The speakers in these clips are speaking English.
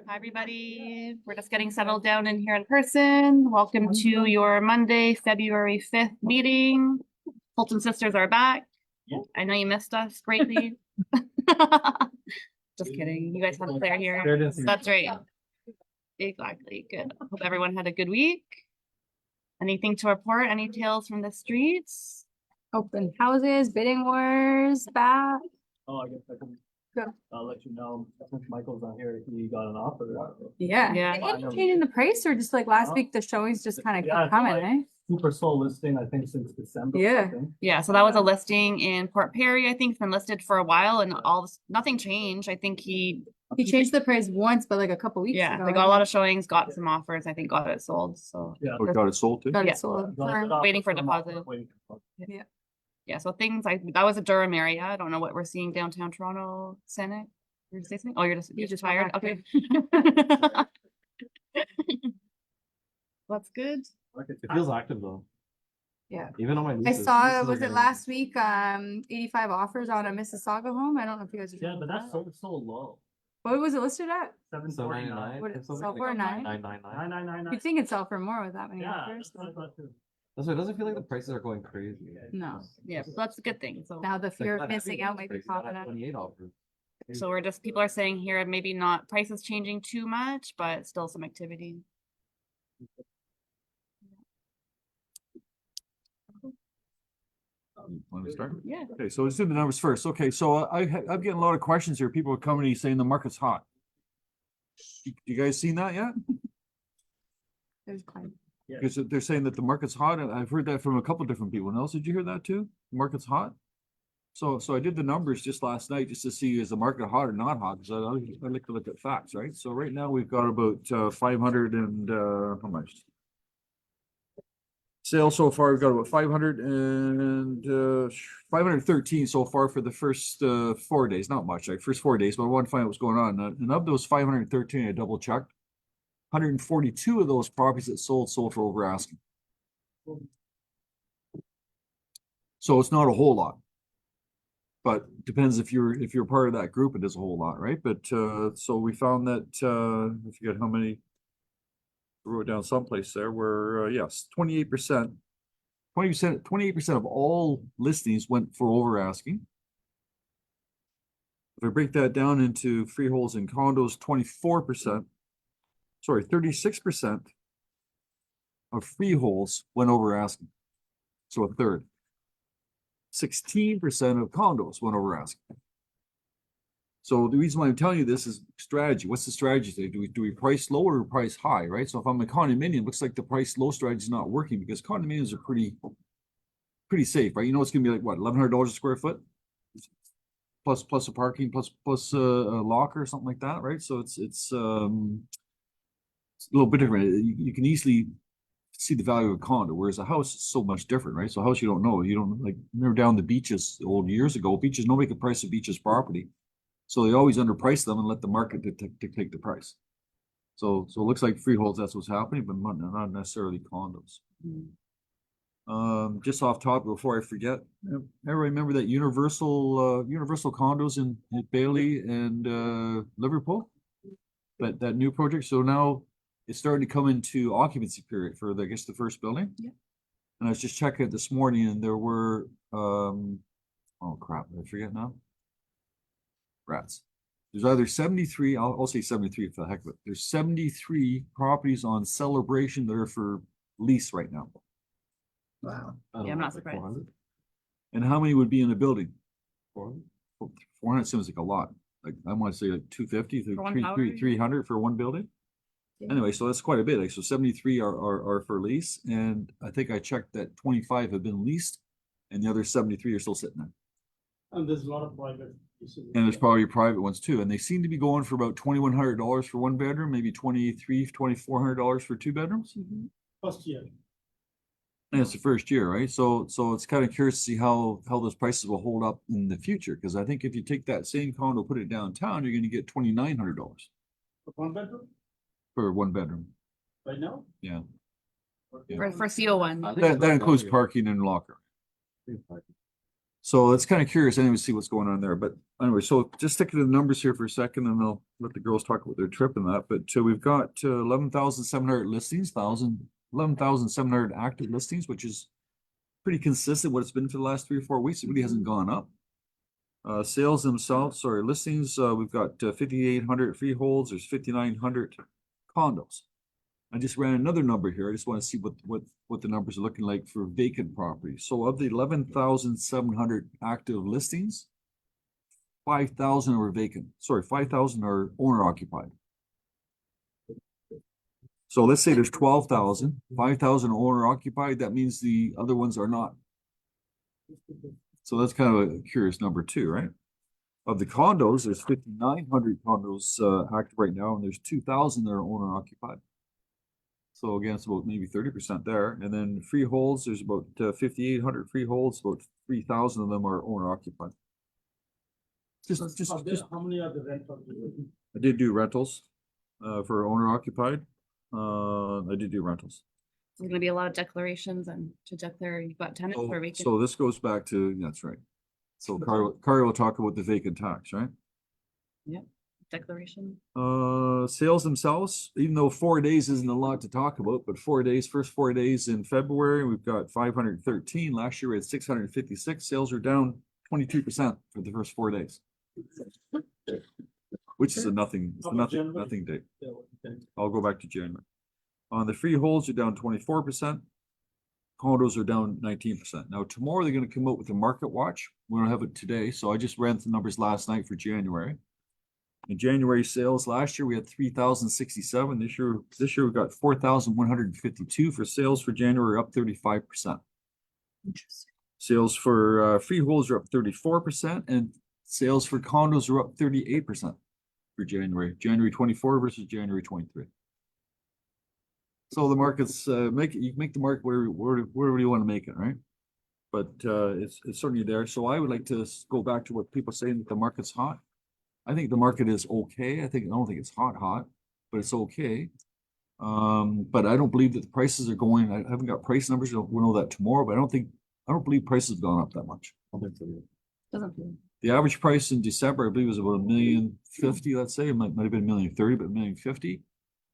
Hi, everybody. We're just getting settled down in here in person. Welcome to your Monday, February 5th meeting. Fulton sisters are back. I know you missed us greatly. Just kidding. You guys had Claire here. That's right. Exactly. Good. Hope everyone had a good week. Anything to report? Any tales from the streets? Open houses, bidding wars, back. Oh, I guess I can. I'll let you know. Since Michael's not here, he got an offer. Yeah. Yeah. They keep changing the price, or just like last week, the showings just kind of kept coming, eh? Super soul listing, I think, since December. Yeah. Yeah, so that was a listing in Port Perry. I think it's been listed for a while and nothing changed. I think he changed the price once, but like a couple weeks yeah, ago. they got a lot of showings, got some offers, I think got it sold. So Yeah. Oh, got it sold too? Got Yeah. it sold. Waiting for deposit. Yeah, so things that was a Durham area. I don't know what we're seeing downtown Toronto, Senate. You're just saying, oh, you're just tired. Okay. That's good. It feels active though. Yeah. Even on my I nieces. saw, was it last week, 85 offers on a Mississauga home? I don't know if you guys are. Yeah, but that's so low. What was it listed at? 749. What did it sell Something for? like 9? 999. 999. You'd think it'd sell for more with that many Yeah, offers. that's what I thought too. That's why it doesn't feel like the prices are going crazy. No. Yeah, so that's a good thing. So Now the Like, fear of last missing week, out might be prices at popping up. 28 offers. so we're just people are saying here maybe not prices changing too much, but still some activity. Want me to start? Yeah. Okay, so let's do the numbers first. Okay, so I'm getting a lot of questions here. People are coming to you saying the market's hot. You guys seen that yet? There's quite. Because they're saying that the market's hot, and I've heard that from a couple of different people. Nelson, did you hear that too? The market's hot? So I did the numbers just last night just to see is the market hot or not hot, because I like to look at facts, right? So right now we've got about 500 and how much? Sales so far, we've got about 513 so far for the first 4 days. Not much, like first 4 days, but I want to find out what's going on. And of those 513, I double checked. 142 of those properties that sold for over asking. So it's not a whole lot. But depends if you're part of that group, it is a whole lot, right? But so we found that I forget how many. I wrote down someplace there where yes, 28%, 28% of all listings went for over asking. If I break that down into freeholds and condos, 24%, sorry, 36% of freeholds went over asking. So a third. 16% of condos went over asking. So the reason why I'm telling you this is strategy. What's the strategy today? Do we price low or price high, right? So if I'm a condominium, it looks like the price low strategy is not working because condominiums are pretty safe, right? You know it's gonna be like what, $1,100 a square foot, plus a parking, plus a locker or something like that, right? So it's a little bit different. You can easily see the value of a condo, whereas a house is so much different, right? So a house you don't know. You don't like remember down the beaches old years ago, beaches, nobody could price a beaches property. So they always underprice them and let the market dictate the price. So it looks like freeholds, that's what's happening, but not necessarily condos. Just off top before I forget, everybody remember that universal condos in Bailey and Liverpool? That new project. So now it's starting to come into occupancy period for I guess the first building. Yeah. And I was just checking it this morning and there were oh crap, I forget now. Rats. There's either 73, I'll say 73 for the heck of it. There's 73 properties on Celebration that are for lease right now. Wow. Yeah, I'm not surprised. 400. And how many would be in the building? 400 seems like a lot. Like I want to say like 250 to 300 for one building. Yeah. Anyway, so that's quite a bit. Like so 73 are for lease. And I think I checked that 25 have been leased and the other 73 are still sitting there. And there's a lot of private. And there's probably private ones too. And they seem to be going for about $2,100 for one bedroom, maybe $2,400 for two bedrooms. First year. And it's the first year, right? So it's kind of curious to see how those prices will hold up in the future. Because I think if you take that same condo, put it downtown, you're going to get $2,900 For one bedroom? for one bedroom. Right now? Yeah. For CO1. That includes parking and locker. So it's kind of curious anyway, to see what's going on there. But anyway, so just sticking to the numbers here for a second and I'll let the girls talk about their trip and that. But we've got 11,700 listings, 11,700 active listings, which is pretty consistent what it's been for the last 3 or 4 weeks. It really hasn't gone up. Sales themselves, sorry, listings, we've got 5,800 freeholds, there's 5,900 condos. I just ran another number here. I just want to see what the numbers are looking like for vacant properties. So of the 11,700 active listings, 5,000 are vacant. Sorry, 5,000 are owner occupied. So let's say there's 12,000, 5,000 are owner occupied. That means the other ones are not. So that's kind of a curious number too, right? Of the condos, there's 5,900 condos active right now, and there's 2,000 that are owner occupied. So again, it's about maybe 30% there. And then freeholds, there's about 5,800 freeholds, about 3,000 of them are owner occupied. Just How many are the rentals? I did do rentals for owner occupied. I did do rentals. There's gonna be a lot of declarations and to declare you've got tenants or vacant. So this goes back to, that's right. So Kari will talk about the vacant tax, right? Yep, declaration. Sales themselves, even though 4 days isn't a lot to talk about, but 4 days, first 4 days in February, we've got 513. Last year we had 656. Sales are down 22% for the first 4 days. Which is a nothing date. Yeah, okay. I'll go back to January. On the freeholds, you're down 24%. Condos are down 19%. Now tomorrow they're going to come out with a market watch. We don't have it today, so I just ran the numbers last night for January. In January sales last year we had 3,067. This year we've got 4,152 for sales for January, up 35%. Interesting. Sales for freeholds are up 34%, and sales for condos are up 38% for January. January 24 versus January 23. So the markets you make the market wherever you want to make it, right? But it's certainly there. So I would like to go back to what people say that the market's hot. I think the market is okay. I don't think it's hot, but it's okay. But I don't believe that the prices are going. I haven't got price numbers. We'll know that tomorrow. But I don't believe prices have gone up that much. Doesn't feel. The average price in December, I believe, was about $1,050,000. Let's say it might have been $1,030,000, but $1,050,000.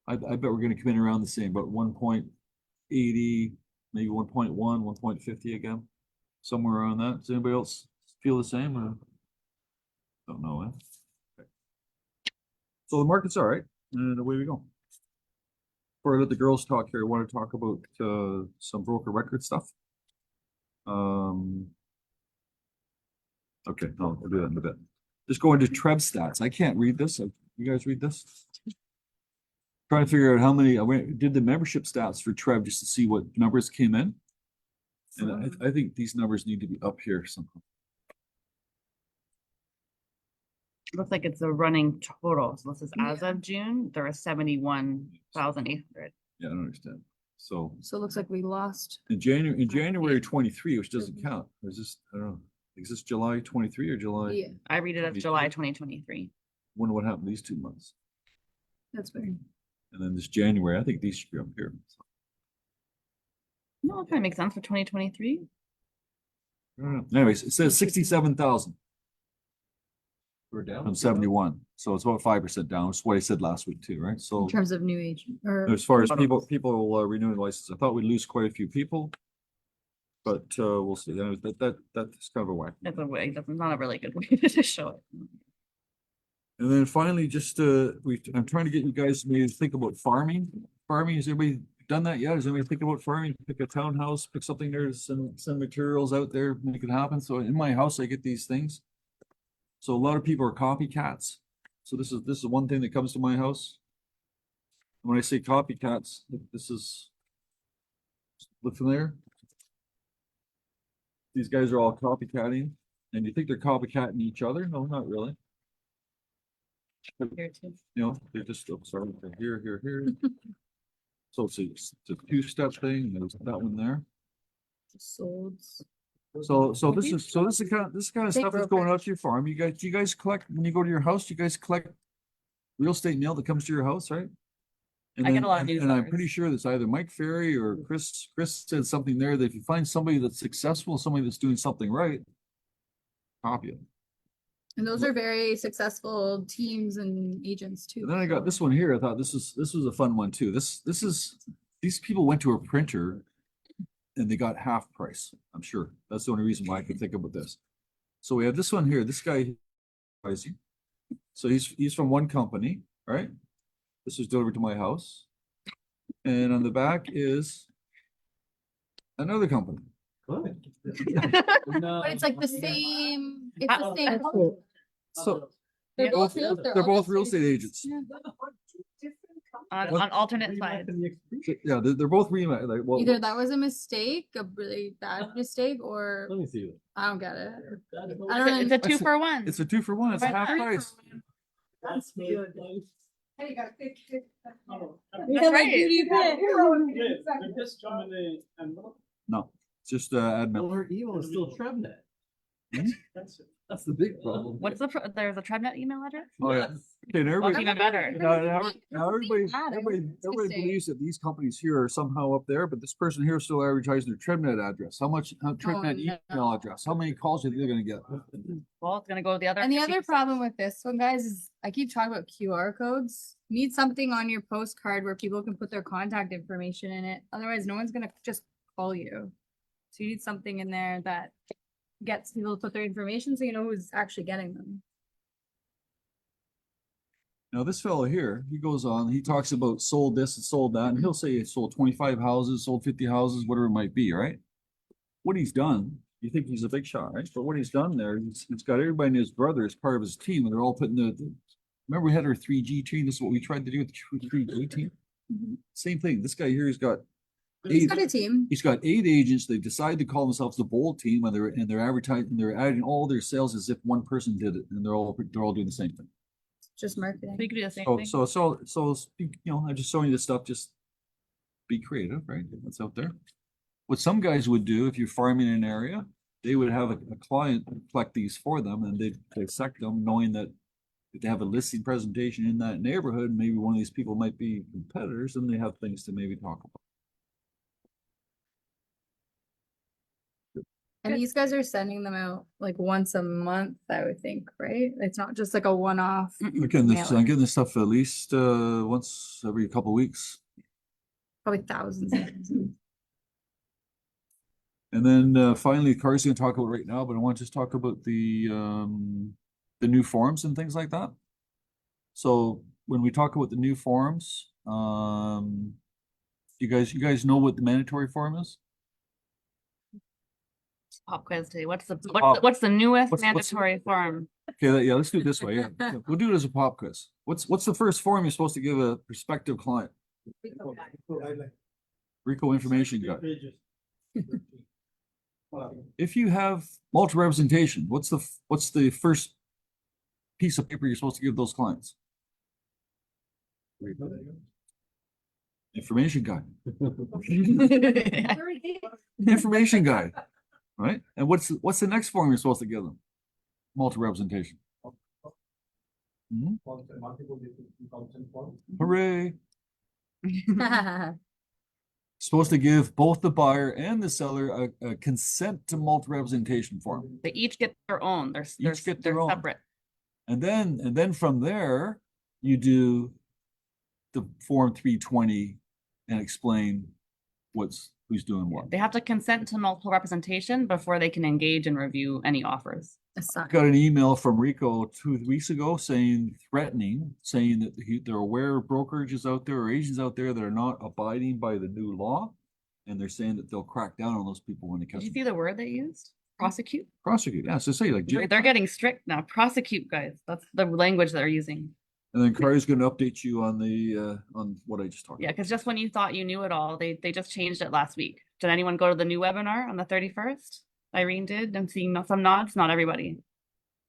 I bet we're going to come in around the same, about 1.80, maybe 1.1, 1.50 again, somewhere around that. Does anybody else feel the same? Or don't know. Okay. So the market's all right, and away we go. Before I let the girls talk here, I want to talk about some broker record stuff. Okay, no, I'll do that in a bit. Just go into TREB stats. I can't read this. You guys read this? Trying to figure out how many, did the membership stats for TREB just to see what numbers came in. And I think these numbers need to be up here somehow. Looks like it's a running total. So this is as of June, there are 71,800. Yeah, I don't understand. So So it looks like we lost. in January 23, which doesn't count, or is this, I don't know, is this July 23 or July? Yeah, I read it as July 2023. Wonder what happened these 2 months. that's very. And then this January, I think these should be up here. No, it kind of makes sense for 2023. I don't know. Anyways, it says 67,000 We're down. from 71. So it's about 5% down. That's what I said last week too, right? So In terms of new agent or as far as people renewing license, I thought we'd lose quite a few people. But we'll see. Anyways, that's kind of a whack. That's a way, that's not a really good way to show it. And then finally, just I'm trying to get you guys to maybe think about farming. Farming, has anybody done that yet? Is anybody thinking about farming? Pick a townhouse, pick something there, send materials out there, make it happen. So in my house, I get these things. So a lot of people are copycats. So this is one thing that comes to my house. When I say copycats, this is, look from there. These guys are all copycatting, and you think they're copycatting each other? No, not really. Here too. You know, they're just sorry, here. So it's a two-step thing. There's that one there. solds. So this is the kind of Take stuff that's going brokerage. out to your farm. Do you guys collect when you go to your house? You guys collect real estate mail that comes to your house, right? And I get then- a lot of and I'm newsletters. pretty sure that's either Mike Ferry or Chris said something there that if you find somebody that's successful, somebody that's doing something right, copy it. And those are very successful teams and agents too. And then I got this one here. I thought this was a fun one too. These people went to a printer and they got half price. I'm sure that's the only reason why I could think about this. So we have this one here. This guy, pricing. So he's from one company, right? This was delivered to my house, and on the back is another company. But it's like the same, it's the same. So They're Yeah. both they're both real estate agents. On alternate sides. Yeah, they're both remake. Like, well, Either that was a mistake, a really bad mistake, or Let me see it. I don't get it. I It's don't a- it's a know. 2-for-1. it's a 2-for-1. It's Right. half price. That's good. That's right. No, it's just admin. Our email is still Trevnet. Hmm? That's the big problem. What's there's a Trevnet email address? Oh yeah. Okay, and Well, everybody, even better. now everybody Interesting. believes that these companies here are somehow up there, but this person here is still advertising their Trevnet address. How Trevnet no. email address? How many calls do you think they're gonna get? Well, it's gonna go with the other. And the other 50%. problem with this one, guys, is I keep talking about QR codes. You need something on your postcard where people can put their contact information in it. Otherwise, no one's gonna just call you. So you need something in there that gets people to put their information so you know who's actually getting them. Now, this fellow here, he goes on, he talks about sold this and sold that, and he'll say he sold 25 houses, sold 50 houses, whatever it might be, right? What he's done, you think he's a big shot, right? But what he's done there, he's got everybody and his brother as part of his team, and they're all putting remember we had our 3G team, this is what we tried to do with the 3G team? Mhm. Same thing, this guy here, he's got He's got a team. He's got 8 agents. They decided to call themselves the Bold Team, and they're advertising. They're adding all their sales as if one person did it, and they're all doing the same thing. Just marketing. We could do the same So thing. I'm just showing you this stuff. Just be creative, right? What's out there. What some guys would do if you're farming in an area, they would have a client collect these for them, and they'd dissect them, knowing that if they have a listing presentation in that neighborhood, maybe one of these people might be competitors, and they have things to maybe talk about. And these guys are sending them out like once a month, I would think, right? It's not just like a one-off. I'm getting mailer. this stuff at least once every couple of weeks. Probably thousands. and thousands. And then finally, Car's gonna talk about right now, but I want to just talk about the new forms and things like that. So when we talk about the new forms, you guys know what the mandatory form is? Pop quiz today. What's the Pop. what's the newest What's- mandatory form? Okay, yeah, let's do it this way. Yeah, we'll do it as a pop quiz. What's the first form you're supposed to give a prospective client? RICO information guide. If you have multiple representation, what's the first piece of paper you're supposed to give those clients? Information guide. Information guide, right? And what's the next form you're supposed to give them? Multiple representation. Mhm. Hooray. Supposed to give both the buyer and the seller a consent to multiple representation form. They each get their own. Each get their own. separate. And then from there, you do the form 320 and explain who's doing what. They have to consent to multiple representation before they can engage and review any offers. Got an email from Rico 2 weeks ago threatening, saying that they're aware of brokerages out there or agents out there that are not abiding by the new law. And they're saying that they'll crack down on those people when they catch Did you them. see the word they used? Prosecute. Prosecute, yeah, so say like, They're getting strict now. Prosecute, guys. That's the language they're using. and then Carrie's gonna update you on on what I just talked Yeah, about. because just when you thought you knew it all, they just changed it last week. Did anyone go to the new webinar on the 31st? Irene did. I'm seeing some nods. Not everybody.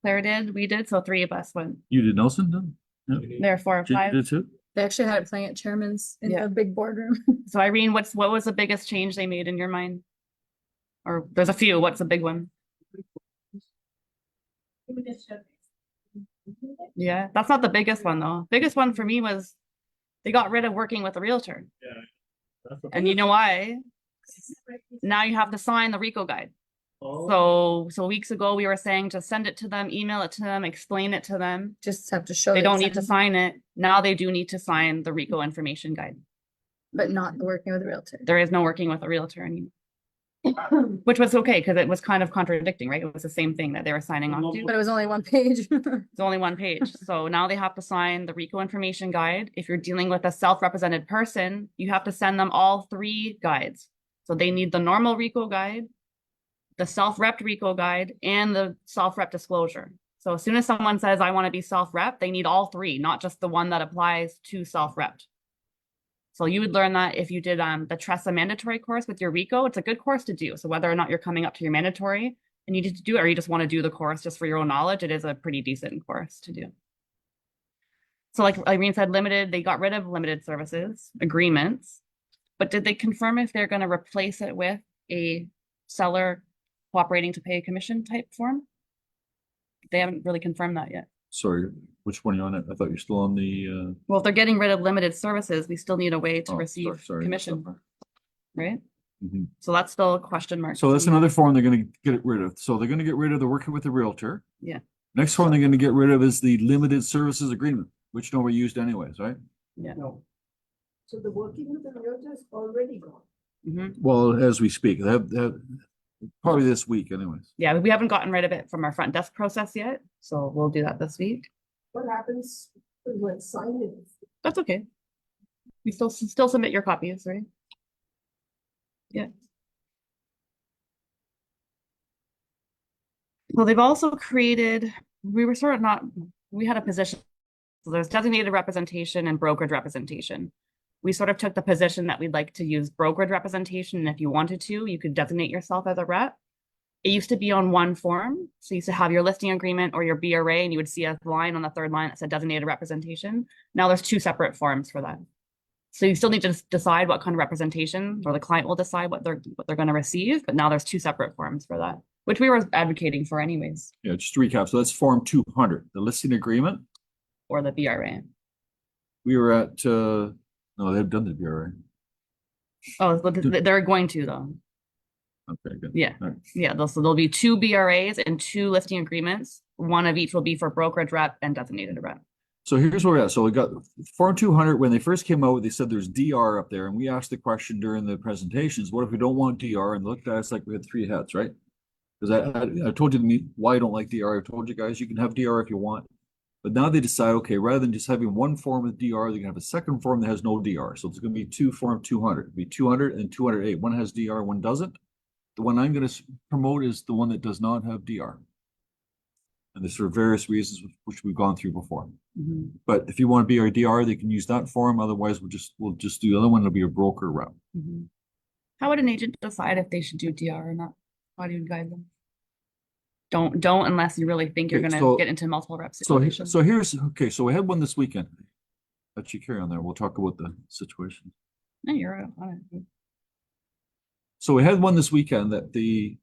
Claire did. We did. So 3 of us went. You did, Nelson? Done? Yeah. There are 4 or Did 5. you too? They actually had it playing at Chairman's in Yeah. the big boardroom. So Irene, what was the biggest change they made in your mind? Or there's a few. What's the big one? Yeah, that's not the biggest one though. Biggest one for me was they got rid of working with a realtor. And you know why? Now you have to sign the RICO guide. So weeks ago, we were saying to send it to them, email it to them, explain it to them. Just have to show. They that don't you need to sent- sign it. Now they do need to sign the RICO information guide. But not working with a realtor. There is no working with a realtor anymore. Which was okay, because it was kind of contradicting, right? It was the same thing that they were signing off to. But it was only one page. It's only one page. So now they have to sign the RICO information guide. If you're dealing with a self-represented person, you have to send them all 3 guides. So they need the normal RICO guide, the self-rep RICO guide, and the self-rep disclosure. So as soon as someone says, I want to be self-rep, they need all 3, not just the one that applies to self-rep. So you would learn that if you did the TRESA mandatory course with your RICO. It's a good course to do. So whether or not you're coming up to your mandatory and you need to do it, or you just want to do the course just for your own knowledge, it is a pretty decent course to do. So like Irene said, they got rid of limited services agreements, but did they confirm if they're going to replace it with a seller cooperating to pay a commission type form? They haven't really confirmed that yet. Sorry, which one are you on it? I thought you're still on the, Well, if they're getting rid of limited services, we still need a way to oh, receive sorry. commission, right? Mhm. So that's still a question mark. So that's another form they're gonna get rid of. So they're gonna get rid of the working with the realtor. Yeah. Next form they're gonna get rid of is the limited services agreement, which nobody used anyways, right? Yeah. No. So the working with the realtor is already gone. Mhm. Well, as we speak, they have probably this week anyways. Yeah, we haven't gotten rid of it from our front desk process yet, so we'll do that this week. What happens when signed it? That's okay. We still submit your copies, right? Yeah. Well, they've also created, we were sort of not, we had a position. So there's designated representation and brokerage representation. We sort of took the position that we'd like to use brokerage representation. And if you wanted to, you could designate yourself as a rep. It used to be on one form. So you used to have your listing agreement or your BRA, and you would see a line on the 3rd line that said designated representation. Now there's 2 separate forms for that. So you still need to decide what kind of representation, or the client will decide what they're going to receive. But now there's 2 separate forms for that, which we were advocating for anyways, Yeah, just to recap. So that's form 200, the listing agreement. or the BRA. We were at, no, they've done the BRA. Oh, but they're going to though. Okay, good. Yeah. All right. Yeah, so there'll be 2 BRAs and 2 listing agreements. One of each will be for brokerage rep and designated rep. So here's where we're at. So we got form 200. When they first came out, they said there's DR up there, and we asked the question during the presentations, what if we don't want DR? And looked at us like we had 3 heads, right? Because I told you to me why I don't like DR. I told you guys you can have DR if you want. But now they decide, okay, rather than just having one form with DR, they're gonna have a second form that has no DR. So it's gonna be 2 form 200. It'll be 200 and 208. One has DR, one doesn't. The one I'm gonna promote is the one that does not have DR. And this for various reasons, which we've gone through before. Mhm. But if you want to be our DR, they can use that form. Otherwise, we'll just do the other one. It'll be a broker rep. Mhm. How would an agent decide if they should do DR or not? How do you guide them? Don't unless you really think you're Okay, gonna so- get into multiple rep So situations. here's okay. So we had one this weekend. Let you carry on there. We'll talk about the situation. No, you're right on it. So we had one this weekend that we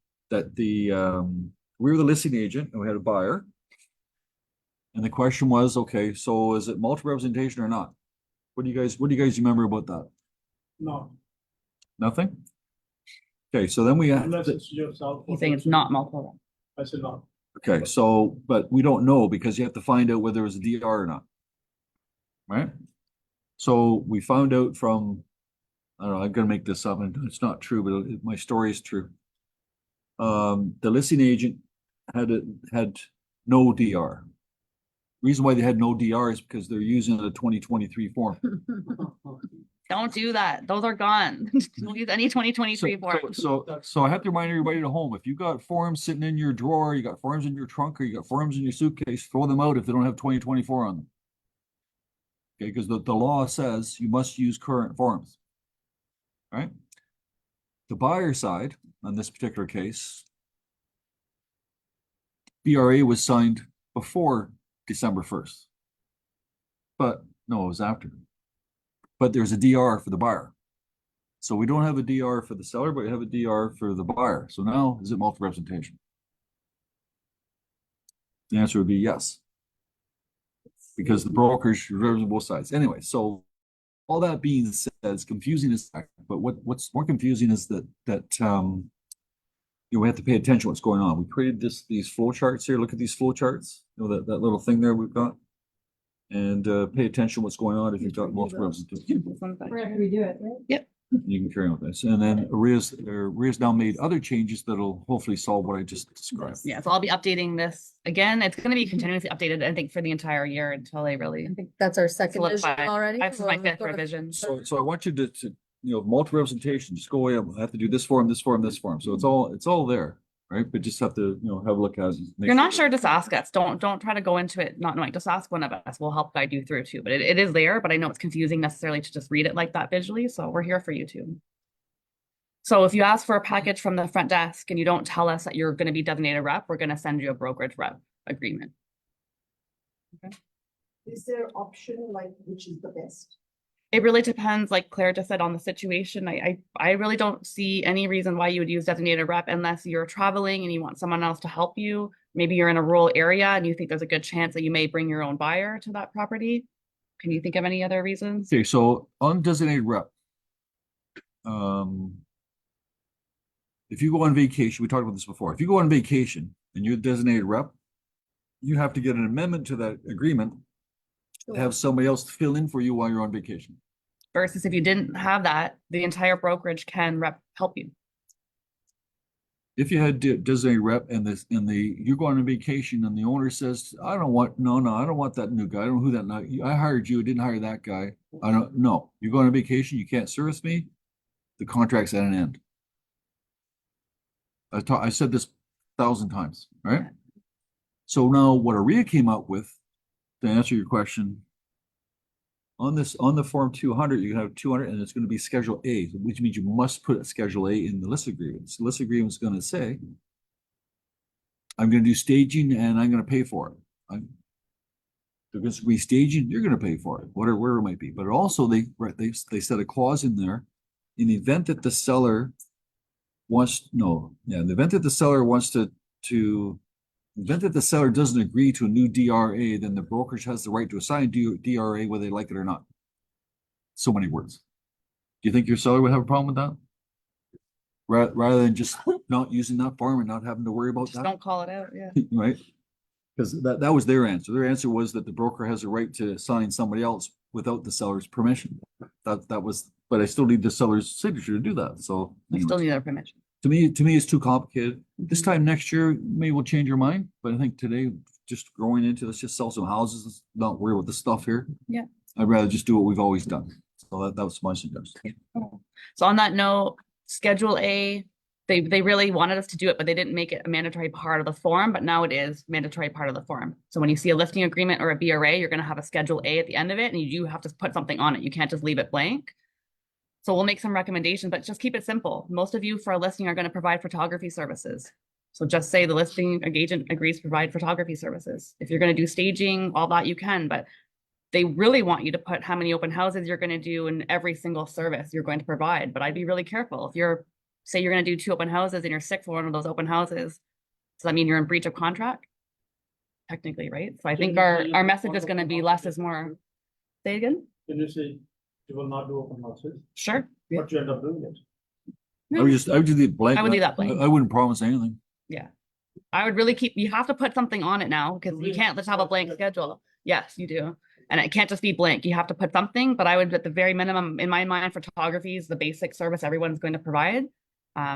were the listing agent and we had a buyer. And the question was, okay, so is it multi-representation or not? What do you guys remember about that? No, Nothing? Okay, so then we had, unless it's yourself. He's saying it's not multiple I said no. okay, so, but we don't know because you have to find out whether it was a DR or not. Right? So we found out from, I don't know, I'm gonna make this up and it's not true, but my story is true. The listing agent had no DR. Reason why they had no DR is because they're using a 2023 form. Don't do that. Those are gone. Don't use any 2023 form. So I have to remind everybody at home, if you got forms sitting in your drawer, you got forms in your trunk, or you got forms in your suitcase, throw them out if they don't have 2024 on them. Okay, because the law says you must use current forms. Right? The buyer side, on this particular case, BRA was signed before December 1st. But no, it was after. But there's a DR for the buyer. So we don't have a DR for the seller, but we have a DR for the buyer. So now is it multi-representation? The answer would be yes. Because the brokers represent both sides. Anyway, so all that being said, it's confusing as heck, but what's more confusing is that we have to pay attention to what's going on. We created these flow charts here. Look at these flow charts. You know, that little thing there we've got. And pay attention to what's going on if you've got multiple representations. This one's back We have to here. redo it, right? You can carry on with this. And then Ria's now made other changes that'll hopefully solve what I just described. Yeah, so I'll be updating this again. It's gonna be continuously updated, I think, for the entire year until they really I think that's our second vision solidify. already. This is my Well, fifth sort of- revision. So I want you to, multiple representation, just go away. I have to do this form, this form, this form. So it's all there, right? But just have to, have a look at it. If you're not sure, just ask us. Don't try to go into it not knowing. Just ask one of us. We'll help guide you through too. But it is there, but I know it's confusing necessarily to just read it like that visually. So we're here for you too. So if you ask for a package from the front desk and you don't tell us that you're going to be designated rep, we're going to send you a brokerage rep agreement. Is there option like which is the best? It really depends, like Claire just said, on the situation. I really don't see any reason why you would use designated rep unless you're traveling and you want someone else to help you. Maybe you're in a rural area and you think there's a good chance that you may bring your own buyer to that property. Can you think of any other reasons? Okay, so undesignated rep. If you go on vacation, we talked about this before. If you go on vacation and you're a designated rep, you have to get an amendment to that agreement to have somebody else fill in for you while you're on vacation. Versus if you didn't have that, the entire brokerage can help you. If you had designated rep and you go on vacation and the owner says, I don't want that new guy. I don't know who that, I hired you, I didn't hire that guy. You go on vacation, you can't service me. The contract's at an end. I said this 1,000 times, right? So now what AREA came up with, to answer your question, on the form 200, you have 200 and it's going to be Schedule A, which means you must put a Schedule A in the list agreement. So the list agreement is going to say, I'm going to do staging and I'm going to pay for it. They're going to be staging, you're going to pay for it, whatever it might be. But also they set a clause in there in the event that the seller in the event that the seller doesn't agree to a new DRA, then the brokerage has the right to assign DRA whether they like it or not. So many words. Do you think your seller would have a problem with that? Rather than just not using that form and not having to worry about Just that? don't call it out, yeah. Right? Because that was their answer. Their answer was that the broker has a right to assign somebody else without the seller's permission. But I still need the seller's signature to do that. So We still anyways. need their permission. To me, it's too complicated. This time next year, maybe we'll change our mind, but I think today, just growing into, let's just sell some houses, let's not worry about this stuff here. Yeah. I'd rather just do what we've always done. So that was my suggestion. So on that note, Schedule A, they really wanted us to do it, but they didn't make it a mandatory part of the form, but now it is mandatory part of the form. So when you see a listing agreement or a BRA, you're going to have a Schedule A at the end of it, and you do have to put something on it. You can't just leave it blank. So we'll make some recommendations, but just keep it simple. Most of you for a listing are going to provide photography services. So just say the listing agent agrees to provide photography services. If you're going to do staging, all that you can, but they really want you to put how many open houses you're going to do in every single service you're going to provide. But I'd be really careful. If say you're going to do 2 open houses and you're sick for one of those open houses, does that mean you're in breach of contract? Technically, right? So I think our message is going to be less is more. Say again? Can you say you will not do open houses, Sure. but you end up doing it? I would just leave it blank. I would leave that blank. I wouldn't promise anything. I would really you have to put something on it now because you can't just have a blank schedule. Yes, you do. And it can't just be blank. You have to put something, but I would, at the very minimum, in my mind, photography is the basic service everyone's going to provide.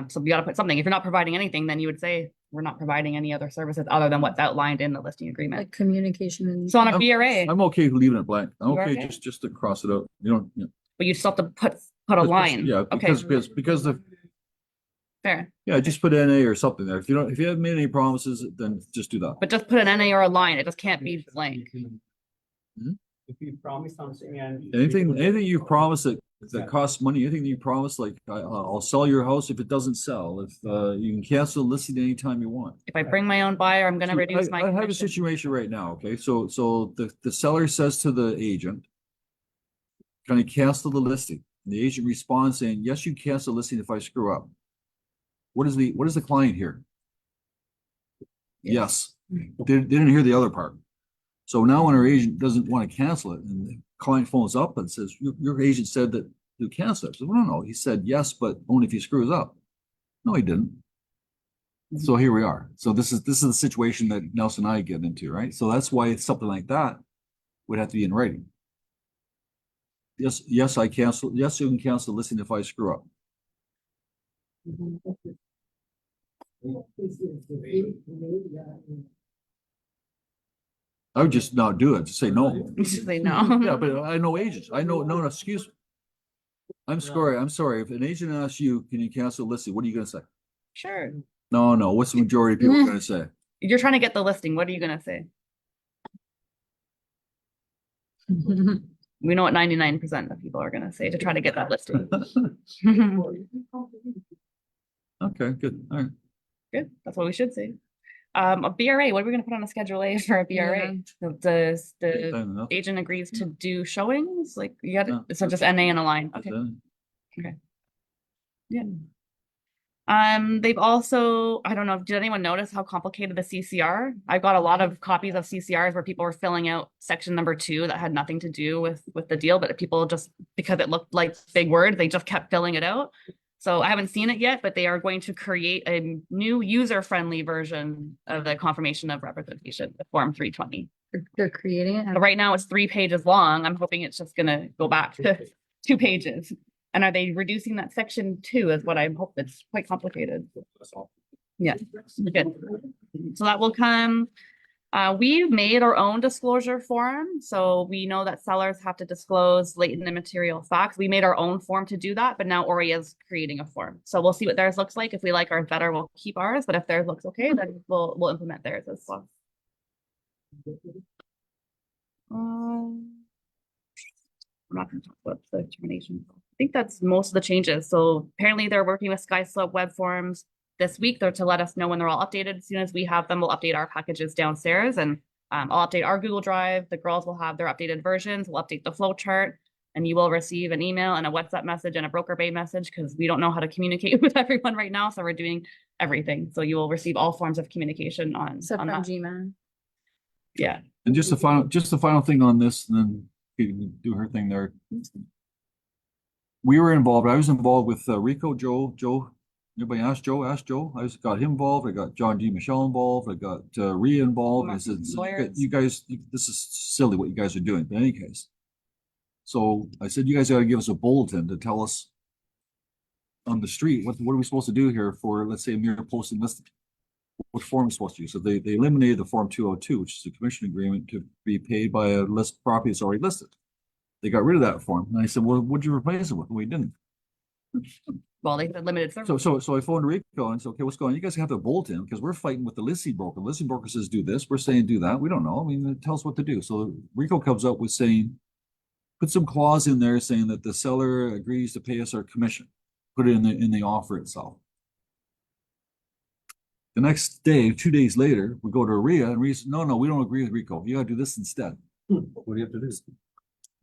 So you got to put something. If you're not providing anything, then you would say, we're not providing any other services other than what's outlined in the listing agreement. Like communication and. So on a BRA, I'm okay with leaving it blank. I'm You're okay okay? just to cross it out. You don't, but you still have to put a line. Yeah, Okay, because fair. yeah, just put NA or something there. If you haven't made any promises, then just do that. But just put an NA or a line. It just can't be blank. If you promise something and. Anything you promise that costs money, anything that you promise, like I'll sell your house if it doesn't sell, if you can cancel the listing anytime you want. If I bring my own buyer, I'm going to So reduce my I have a commission. situation right now, okay? So the seller says to the agent, can I cancel the listing? And the agent responds saying, yes, you cancel the listing if I screw up. What is the client hear? Yes. They didn't hear the other part. So now when our agent doesn't want to cancel it and the client phones up and says, your agent said that you cancel it. So no, he said yes, but only if he screws up. No, he didn't. So here we are. So this is the situation that Nelson and I get into, right? So that's why it's something like that would have to be in writing. Yes, I cancel. Yes, you can cancel the listing if I screw up. I would just not do it. Just say no. Just say no. Yeah, but I know agents. I know, no, excuse me. I'm sorry. I'm sorry. If an agent asks you, can you cancel a listing? What are you gonna say? Sure. No. What's the majority of people gonna say? You're trying to get the listing. What are you gonna say? We know what 99% of people are gonna say to try to get that listing. Okay, good. All right. Good. That's what we should say. A BRA, what are we gonna put on a Schedule A for a BRA? Does the Done enough. agent agrees to do showings? Like you got No. it. So just NA and a line. Okay. Yeah. They've also, I don't know, did anyone notice how complicated the CCR? I've got a lot of copies of CCRs where people were filling out section number 2 that had nothing to do with the deal, but people just, because it looked like big words, they just kept filling it out. So I haven't seen it yet, but they are going to create a new user-friendly version of the confirmation of representation, the Form 320. They're creating it. But right now it's 3 pages long. I'm hoping it's just gonna go back to 2 pages. And are they reducing that section 2 is what I'm hoping. It's quite complicated. Yeah, good. So that will come. We've made our own disclosure form. So we know that sellers have to disclose latent and material facts. We made our own form to do that, but now Ori is creating a form. So we'll see what theirs looks like. If we like ours better, we'll keep ours. But if theirs looks okay, then we'll implement theirs as well. I'm not going to talk about the termination. I think that's most of the changes. So apparently they're working with SkySlope web forms this week. They're to let us know when they're all updated. As soon as we have them, we'll update our packages downstairs, and I'll update our Google Drive. The girls will have their updated versions. We'll update the flow chart, and you will receive an email and a WhatsApp message and a broker bay message, because we don't know how to communicate with everyone right now. So we're doing everything. So you will receive all forms of communication on Except from that. Gmail. Yeah. And just the final thing on this, and then you can do her thing there. We were involved. I was involved with Rico, Joe. Everybody asked Joe. I got him involved. I got John D. Michelle involved. I got Rhea involved. I said, you guys, this is silly what you guys are doing. But in any case, so I said, you guys got to give us a bulletin to tell us on the street what are we supposed to do here for, let's say, a mere posting listing. What form is supposed to use? So they eliminated the Form 202, which is a commission agreement to be paid by a list property that's already listed. They got rid of that form. And I said, well, what'd you replace it with? We didn't. Well, they said limited service. So I phoned Rico and said, okay, what's going on? You guys have a bulletin, because we're fighting with the listing broker. The listing broker says do this. We're saying do that. We don't know. I mean, it tells us what to do. So Rico comes up with saying, put some clause in there saying that the seller agrees to pay us our commission. Put it in the offer itself. The next day, 2 days later, we go to Rhea, and Rhea says, no, we don't agree with Rico. You gotta do this instead. What do you have to do?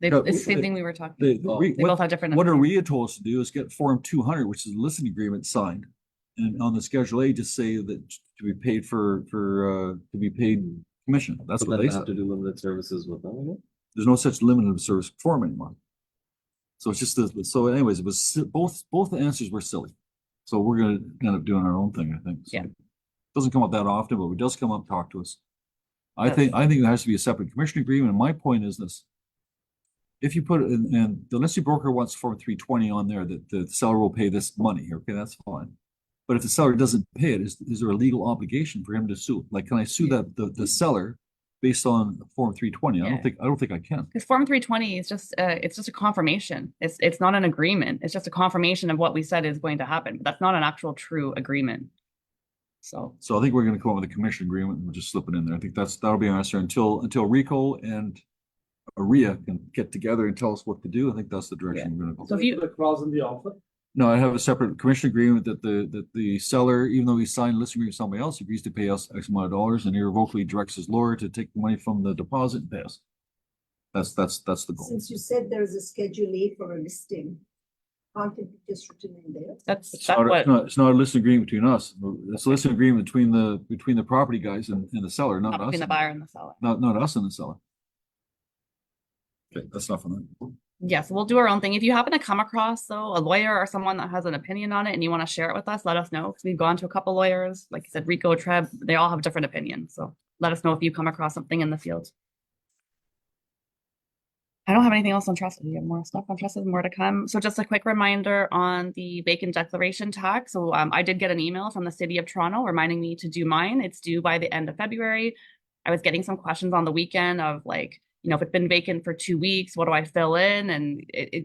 It's the same thing we were talking. They both have different. What Rhea told us to do is get Form 200, which is a listing agreement signed. And on the Schedule A, just say that to be paid to be paid commission. That's what they have said. to do limited services with them again? There's no such limited service form anymore. So it's just so anyways, it was both the answers were silly. So we're gonna end up doing our own thing, I think. So Yeah. Doesn't come up that often, but it does come up, talk to us. I think there has to be a separate commission agreement. And my point is this. If you put it in, and the listing broker wants Form 320 on there, that the seller will pay this money, okay, that's fine. But if the seller doesn't pay it, is there a legal obligation for him to sue? Like, can I sue the seller based on Form 320? I don't think I can. Because Form 320 is just it's just a confirmation. It's not an agreement. It's just a confirmation of what we said is going to happen. But that's not an actual true agreement. So I think we're going to come up with a commission agreement, and we'll just slip it in there. I think that'll be our answer until Rico and Rhea can get together and tell us what to do. I think that's the direction we're going to go. So if you The clause in the offer? No, I have a separate commission agreement that the seller, even though he signed a listing agreement with somebody else, agrees to pay us X amount of dollars, and irrevocably directs his lawyer to take the money from the deposit and pay us. That's the goal. Since you said there is a Schedule A for a listing, can't it be just written in there? that's what It's not a listing agreement between us. It's a listing agreement between the property guys and the seller, not us. between the buyer and the seller. Not us and the seller. Okay, that's enough on that. Yes, we'll do our own thing. If you happen to come across though a lawyer or someone that has an opinion on it and you want to share it with us, let us know. Because we've gone to a couple lawyers, like I said, Rico, Treb, they all have different opinions. So let us know if you come across something in the field. I don't have anything else on trusted. We have more stuff on trusted, more to come. So just a quick reminder on the vacant declaration tax. So I did get an email from the city of Toronto reminding me to do mine. It's due by the end of February. I was getting some questions on the weekend of like, you know, if it's been vacant for 2 weeks, what do I fill in? And they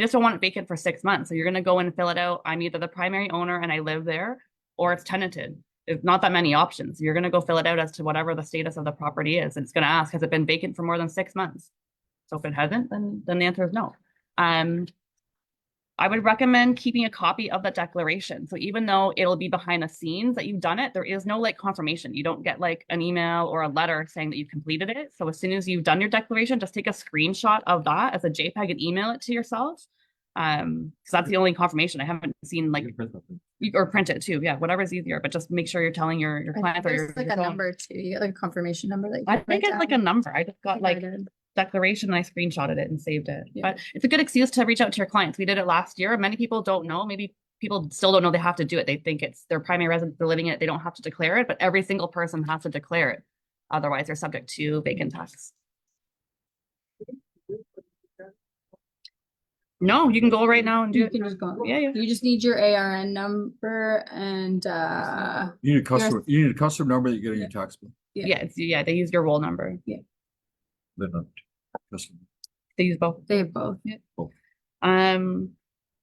just don't want it vacant for 6 months. So you're going to go in and fill it out. I'm either the primary owner and I live there, or it's tenanted. There's not that many options. You're going to go fill it out as to whatever the status of the property is. And it's going to ask, has it been vacant for more than 6 months? So if it hasn't, then the answer is no. I would recommend keeping a copy of the declaration. So even though it'll be behind the scenes that you've done it, there is no like confirmation. You don't get like an email or a letter saying that you've completed it. So as soon as you've done your declaration, just take a screenshot of that as a JPEG and email it to yourself. Because that's the only confirmation. I haven't seen like, or print it too. Yeah, whatever's easier, but just make sure you're telling your clients or There's like a number too. You get like a confirmation number that you I can think write it's like a down. number. I just got think I like did. declaration and I screenshotted it and saved it. Yeah. But it's a good excuse to reach out to your clients. We did it last year. Many people don't know. Maybe people still don't know they have to do it. They think it's their primary residence, they're living in it. They don't have to declare it, but every single person has to declare it. Otherwise, they're subject to vacant tax. No, you can go right now and do You it. can just go. Yeah, yeah. You just need your ARN number and You need a customer number that you get on your tax bill. Yeah, they use your roll number. Then not customer. They use both. they have both.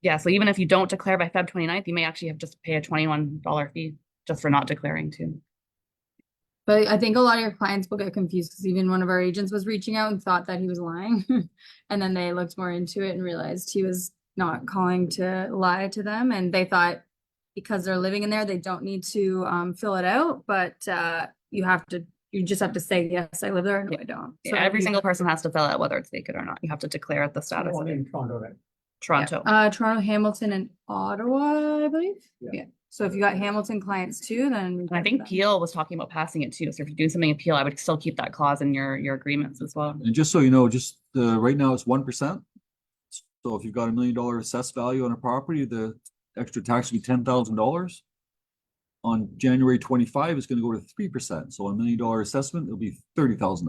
Yeah, so even if you don't declare by Feb 29th, you may actually have just to pay a $21 fee just for not declaring too. But I think a lot of your clients will get confused because even one of our agents was reaching out and thought that he was lying. And then they looked more into it and realized he was not calling to lie to them. And they thought because they're living in there, they don't need to fill it out. But you just have to say, yes, I live there. No, I don't. Yeah, every single person has to fill out whether it's vacant or not. You have to declare the status One of it. in Toronto, right? Toronto. Toronto, Hamilton, and Ottawa, I believe. Yeah. Yeah. So if you got Hamilton clients too, then. And I think Peel was talking about passing it too. So if you're doing something in Peel, I would still keep that clause in your agreements as well. And just so you know, just right now it's 1%. So if you've got $1 million assessed value on a property, the extra tax will be $10,000. On January 25, it's going to go to 3%. So $1 million assessment, it'll be $30,000.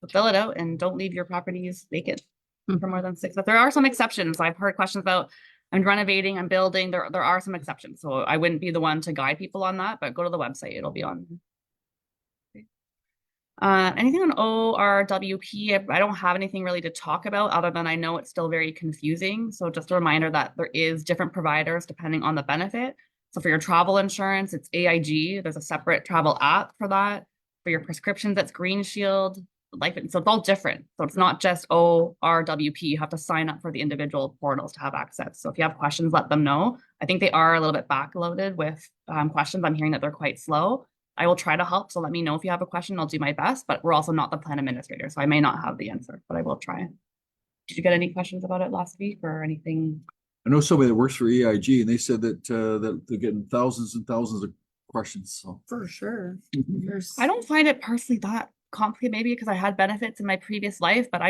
So fill it out and don't leave your properties vacant for more than 6 months. There are some exceptions. I've heard questions about I'm renovating, I'm building. There are some exceptions. So I wouldn't be the one to guide people on that, but go to the website. It'll be on. Anything on ORWP? I don't have anything really to talk about other than I know it's still very confusing. So just a reminder that there is different providers depending on the benefit. So for your travel insurance, it's AIG. There's a separate travel app for that. For your prescriptions, that's Green Shield. So it's all different. So it's not just ORWP. You have to sign up for the individual portals to have access. So if you have questions, let them know. I think they are a little bit backloaded with questions. I'm hearing that they're quite slow. I will try to help. So let me know if you have a question. I'll do my best, but we're also not the plan administrator. So I may not have the answer, but I will try. Did you get any questions about it last week or anything? I know somebody that works for AIG and they said that they're getting thousands and thousands of questions. So For sure. I don't find it personally that complicated, maybe because I had benefits in my previous life, but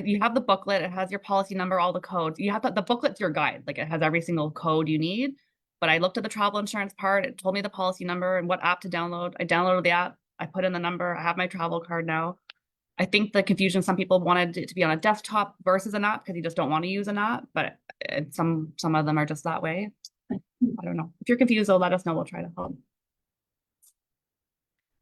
you have the booklet, it has your policy number, all the codes. You have the booklet's your guide, like it has every single code you need. But I looked at the travel insurance part, it told me the policy number and what app to download. I downloaded the app, I put in the number, I have my travel card now. I think the confusion, some people wanted it to be on a desktop versus an app because you just don't want to use an app, but some of them are just that way. I don't know. If you're confused, though, let us know. We'll try to help.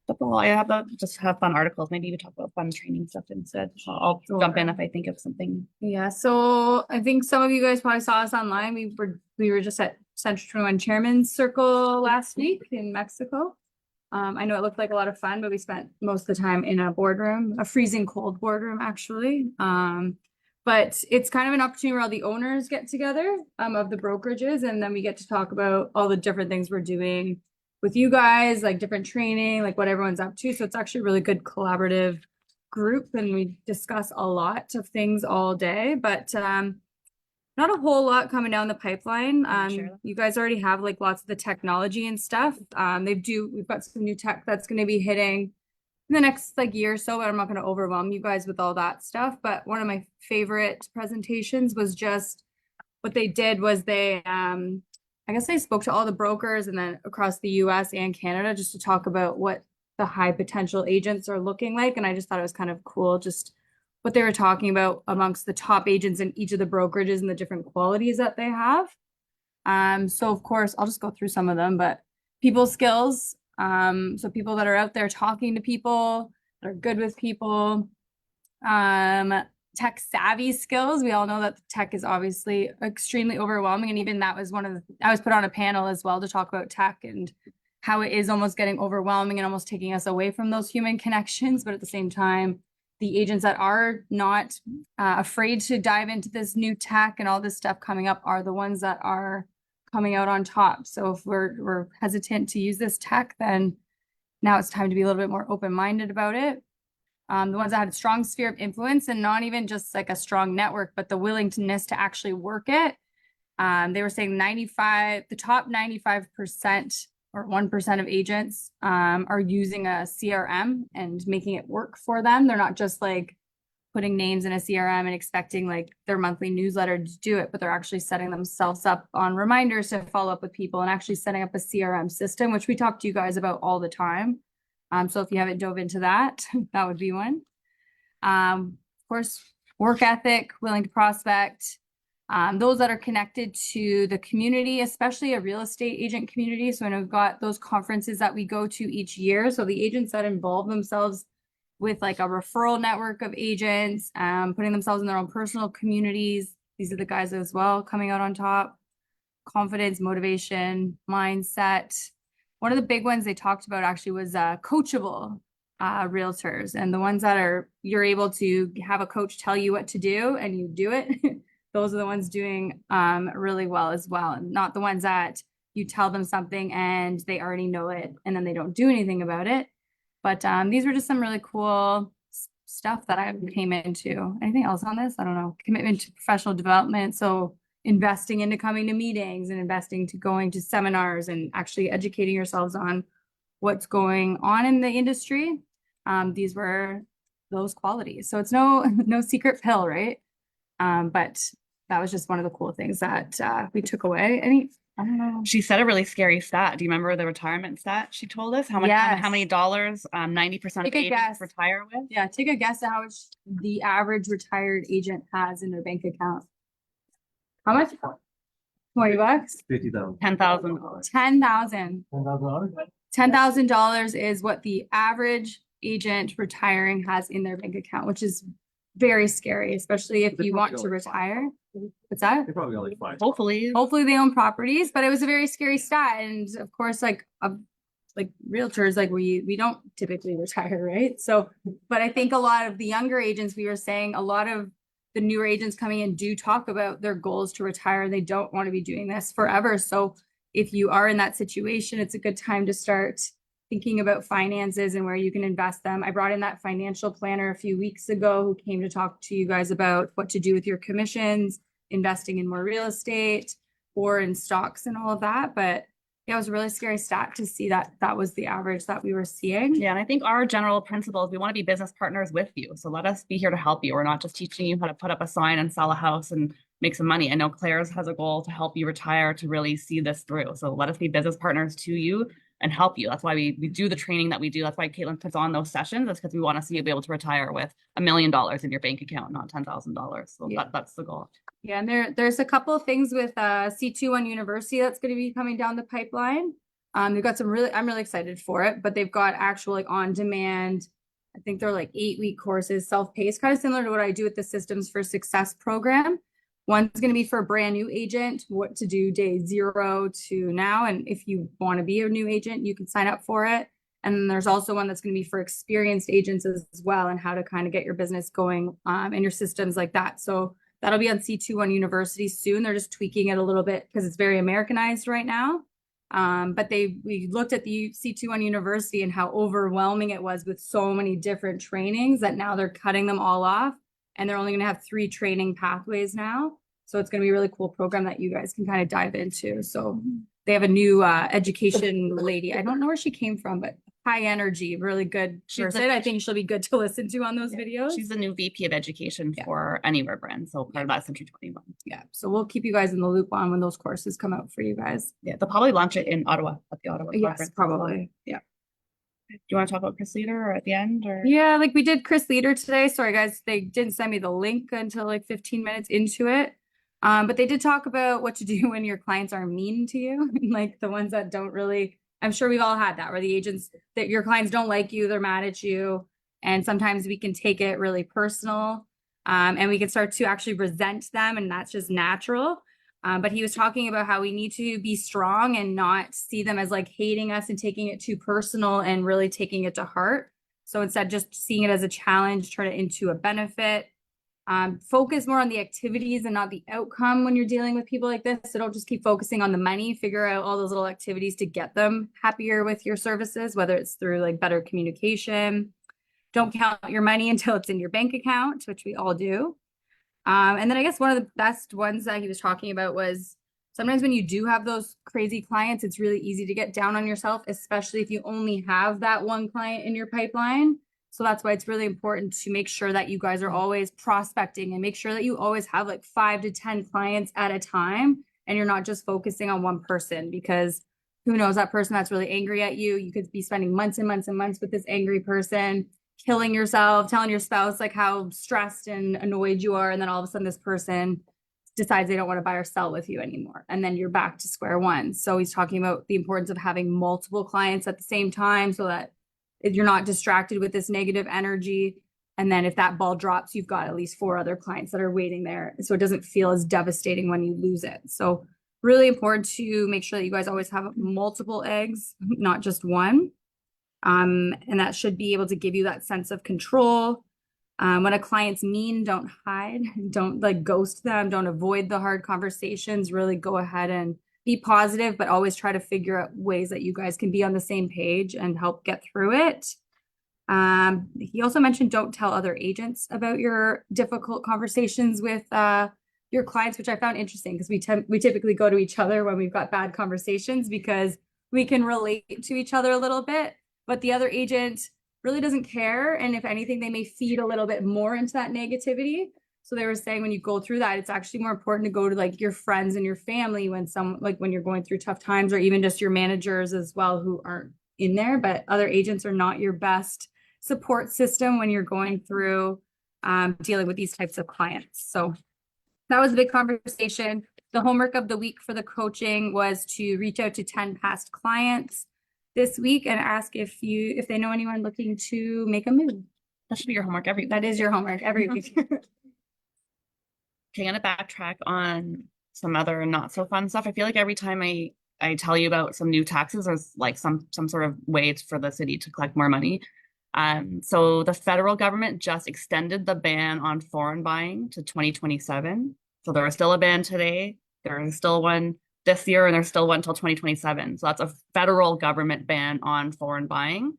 That's all I have. Just have fun articles. Maybe we talk about fun training stuff instead. I'll jump in if I think of something. Yeah, so I think some of you guys probably saw us online. We were just at Central 21 Chairman's Circle last week in Mexico. I know it looked like a lot of fun, but we spent most of the time in a boardroom, a freezing cold boardroom actually. But it's kind of an opportunity where all the owners get together of the brokerages, and then we get to talk about all the different things we're doing with you guys, like different training, like what everyone's up to. So it's actually a really good collaborative group, and we discuss a lot of things all day, but not a whole lot coming down the pipeline. Sure. You guys already have like lots of the technology and stuff. We've got some new tech that's going to be hitting in the next like year or so, but I'm not going to overwhelm you guys with all that stuff. But one of my favorite presentations was just what they did was they, I guess they spoke to all the brokers and then across the US and Canada just to talk about what the high potential agents are looking like. And I just thought it was kind of cool, just what they were talking about amongst the top agents in each of the brokerages and the different qualities that they have. So of course, I'll just go through some of them, but people skills. So people that are out there talking to people, that are good with people. Tech savvy skills. We all know that the tech is obviously extremely overwhelming. And even that was I was put on a panel as well to talk about tech and how it is almost getting overwhelming and almost taking us away from those human connections. But at the same time, the agents that are not afraid to dive into this new tech and all this stuff coming up are the ones that are coming out on top. So if we're hesitant to use this tech, then now it's time to be a little bit more open-minded about it. The ones that had a strong sphere of influence and not even just like a strong network, but the willingness to actually work it. They were saying the top 95% or 1% of agents are using a CRM and making it work for them. They're not just like putting names in a CRM and expecting like their monthly newsletter to do it, but they're actually setting themselves up on reminders to follow up with people and actually setting up a CRM system, which we talk to you guys about all the time. So if you haven't dove into that, that would be one. Of course, work ethic, willing to prospect, those that are connected to the community, especially a real estate agent community. So I know we've got those conferences that we go to each year. So the agents that involve themselves with like a referral network of agents, putting themselves in their own personal communities. These are the guys as well coming out on top. Confidence, motivation, mindset. One of the big ones they talked about actually was coachable realtors, and the ones that you're able to have a coach tell you what to do and you do it. Those are the ones doing really well as well, and not the ones that you tell them something and they already know it and then they don't do anything about it. But these were just some really cool stuff that I came into. Anything else on this? I don't know. Commitment to professional development. So investing into coming to meetings and investing to going to seminars and actually educating yourselves on what's going on in the industry. These were those qualities. So it's no secret pill, right? But that was just one of the cool things that we took away. I don't know. She said a really scary stat. Do you remember the retirement stat she told us? How many dollars 90% of Take a agents guess. retire with? Yeah, take a guess at how much the average retired agent has in their bank account. How much? $20? 50,000. $10,000. $10,000. $10,000? $10,000 is what the average agent retiring has in their bank account, which is very scary, especially if you want to retire. What's that? They probably only 5. Hopefully. Hopefully they own properties, but it was a very scary stat. And of course, like realtors, like we don't typically retire, right? So, but I think a lot of the younger agents, we were saying a lot of the newer agents coming in do talk about their goals to retire. They don't want to be doing this forever. So if you are in that situation, it's a good time to start thinking about finances and where you can invest them. I brought in that financial planner a few weeks ago who came to talk to you guys about what to do with your commissions, investing in more real estate or in stocks and all of that. But yeah, it was a really scary stat to see that was the average that we were seeing. Yeah, and I think our general principle is we want to be business partners with you. So let us be here to help you. We're not just teaching you how to put up a sign and sell a house and make some money. I know Claire's has a goal to help you retire, to really see this through. So let us be business partners to you and help you. That's why we do the training that we do. That's why Katelyn puts on those sessions. That's because we want to see you be able to retire with $1 million in your bank account, not $10,000. So Yeah. that's the goal. Yeah, and there's a couple of things with C21 University that's going to be coming down the pipeline. They've got I'm really excited for it, but they've got actual like on demand. I think they're like 8-week courses, self-paced, kind of similar to what I do with the Systems for Success program. One's going to be for a brand new agent, what to do day 0 to now. And if you want to be a new agent, you can sign up for it. And then there's also one that's going to be for experienced agents as well, and how to kind of get your business going and your systems like that. So that'll be on C21 University soon. They're just tweaking it a little bit because it's very Americanized right now. But we looked at the C21 University and how overwhelming it was with so many different trainings that now they're cutting them all off. And they're only going to have 3 training pathways now. So it's going to be a really cool program that you guys can kind of dive into. So they have a new education lady. I don't know where she came from, but high energy, really good She's the- person. I think she'll be good to listen to on those Yeah. videos. She's the new VP of Education Yeah. for Anywhere brand, so part of that Century 21. Yeah, so we'll keep you guys in the loop on when those courses come out for you guys. Yeah, they'll probably launch it in Ottawa at the Ottawa Yes, conference as well. probably. Yeah. Do you want to talk about Chris Leader or at the end or? Yeah, like we did Chris Leader today. Sorry, guys, they didn't send me the link until like 15 minutes into it. But they did talk about what to do when your clients are mean to you, like the ones that don't really. I'm sure we've all had that, where the agents that your clients don't like you, they're mad at you, and sometimes we can take it really personal, and we can start to actually resent them, and that's just natural. But he was talking about how we need to be strong and not see them as like hating us and taking it too personal and really taking it to heart. So instead, just seeing it as a challenge, turn it into a benefit. Focus more on the activities and not the outcome when you're dealing with people like this. So don't just keep focusing on the money, figure out all those little activities to get them happier with your services, whether it's through like better communication. Don't count your money until it's in your bank account, which we all do. And then I guess one of the best ones that he was talking about was sometimes when you do have those crazy clients, it's really easy to get down on yourself, especially if you only have that one client in your pipeline. So that's why it's really important to make sure that you guys are always prospecting and make sure that you always have like 5 to 10 clients at a time. And you're not just focusing on one person, because who knows, that person that's really angry at you, you could be spending months and months and months with this angry person, killing yourself, telling your spouse like how stressed and annoyed you are. And then all of a sudden this person decides they don't want to buy or sell with you anymore. And then you're back to square one. So he's talking about the importance of having multiple clients at the same time so that you're not distracted with this negative energy. And then if that ball drops, you've got at least 4 other clients that are waiting there. So it doesn't feel as devastating when you lose it. So really important to make sure that you guys always have multiple eggs, not just one. And that should be able to give you that sense of control. When a client's mean, don't hide, don't like ghost them, don't avoid the hard conversations, really go ahead and be positive, but always try to figure out ways that you guys can be on the same page and help get through it. He also mentioned don't tell other agents about your difficult conversations with your clients, which I found interesting because we typically go to each other when we've got bad conversations because we can relate to each other a little bit, but the other agent really doesn't care. And if anything, they may feed a little bit more into that negativity. So they were saying when you go through that, it's actually more important to go to like your friends and your family when when you're going through tough times, or even just your managers as well who aren't in there, but other agents are not your best support system when you're going through dealing with these types of clients. So that was a big conversation. The homework of the week for the coaching was to reach out to 10 past clients this week and ask if they know anyone looking to make a move. That should be your homework every. That is your homework every week. Okay, I'm gonna backtrack on some other not so fun stuff. I feel like every time I tell you about some new taxes, there's like some sort of ways for the city to collect more money. So the federal government just extended the ban on foreign buying to 2027. So there is still a ban today. There is still one this year, and there's still one until 2027. So that's a federal government ban on foreign buying.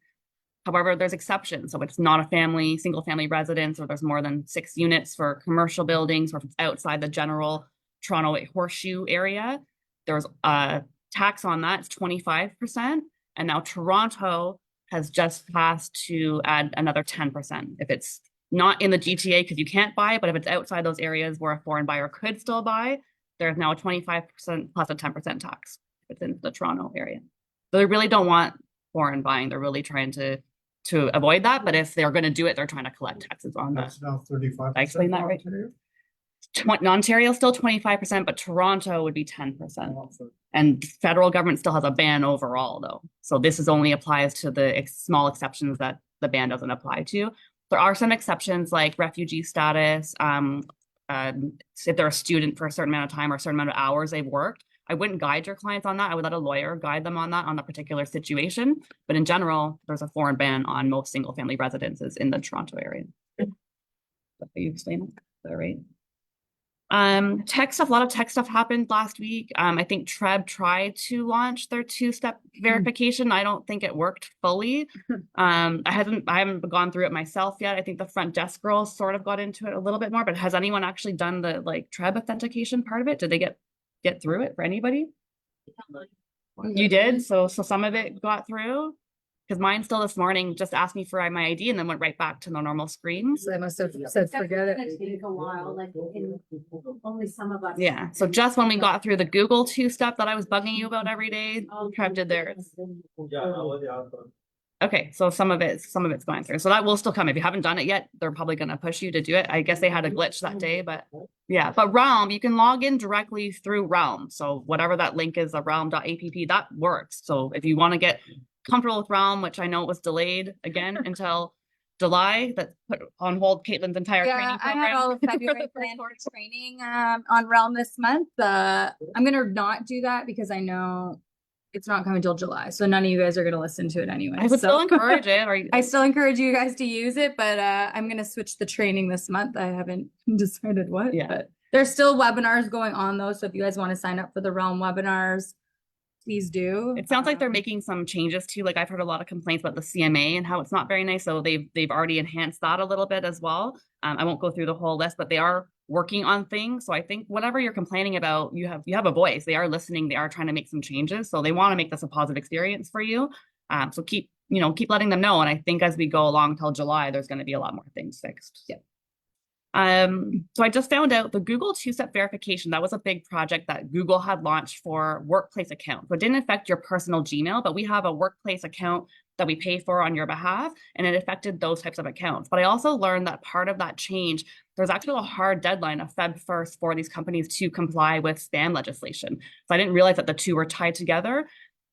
However, there's exceptions. So it's not a single family residence, or there's more than 6 units for commercial buildings, or if it's outside the general Toronto horseshoe area, there's a tax on that. It's 25%. And now Toronto has just passed to add another 10%. If it's not in the GTA, because you can't buy, but if it's outside those areas where a foreign buyer could still buy, there's now a 25% plus a 10% tax if it's in the Toronto area. So they really don't want foreign buying. They're really trying to avoid that. But if they're going to do it, they're trying to collect taxes on that. That's now 35%. I explained that right? Ontario still 25%, but Toronto would be 10%. And federal government still has a ban overall, though. So this only applies to the small exceptions that the ban doesn't apply to. There are some exceptions like refugee status. If they're a student for a certain amount of time or a certain amount of hours they've worked, I wouldn't guide your clients on that. I would let a lawyer guide them on that on the particular situation. But in general, there's a foreign ban on most single family residences in the Toronto area. That's how you explain it. Is that right? Tech stuff, a lot of tech stuff happened last week. I think TREB tried to launch their 2-step verification. I don't think it worked fully. I haven't gone through it myself yet. I think the front desk girls sort of got into it a little bit more, but has anyone actually done the like TREB authentication part of it? Did they get through it for anybody? You did? So some of it got through? Because mine still this morning just asked me for my ID and then went right back to the normal screen. So I must have said, forget it. Take a while, like, only some of us. Yeah, so just when we got through the Google two-step that I was bugging you about every day, Trev did theirs. Okay, so some of it's going through. So that will still come. If you haven't done it yet, they're probably gonna push you to do it. I guess they had a glitch that day, but yeah. But Realm, you can log in directly through Realm. So whatever that link is, the realm.app, that works. So if you want to get comfortable with Realm, which I know was delayed again until July, that put on hold Caitlin's entire training Yeah, I program. had all of February planned for training on Realm this month. I'm gonna not do that because I know it's not coming till July. So none of you guys are gonna listen to it anyway. I would so- still encourage it. Or I still encourage you guys to use it, but I'm gonna switch the training this month. I haven't decided what. Yeah. But there's still webinars going on though. So if you guys want to sign up for the Realm webinars, please do. It sounds like they're making some changes too. Like I've heard a lot of complaints about the CMA and how it's not very nice. So they've already enhanced that a little bit as well. I won't go through the whole list, but they are working on things. So I think whatever you're complaining about, you have a voice. They are listening. They are trying to make some changes. So they want to make this a positive experience for you. So keep letting them know. And I think as we go along till July, there's going to be a lot more things fixed. Yep. So I just found out the Google two-step verification, that was a big project that Google had launched for workplace accounts. So it didn't affect your personal Gmail, but we have a workplace account that we pay for on your behalf, and it affected those types of accounts. But I also learned that part of that change, there's actually a hard deadline of Feb 1st for these companies to comply with spam legislation. So I didn't realize that the two were tied together.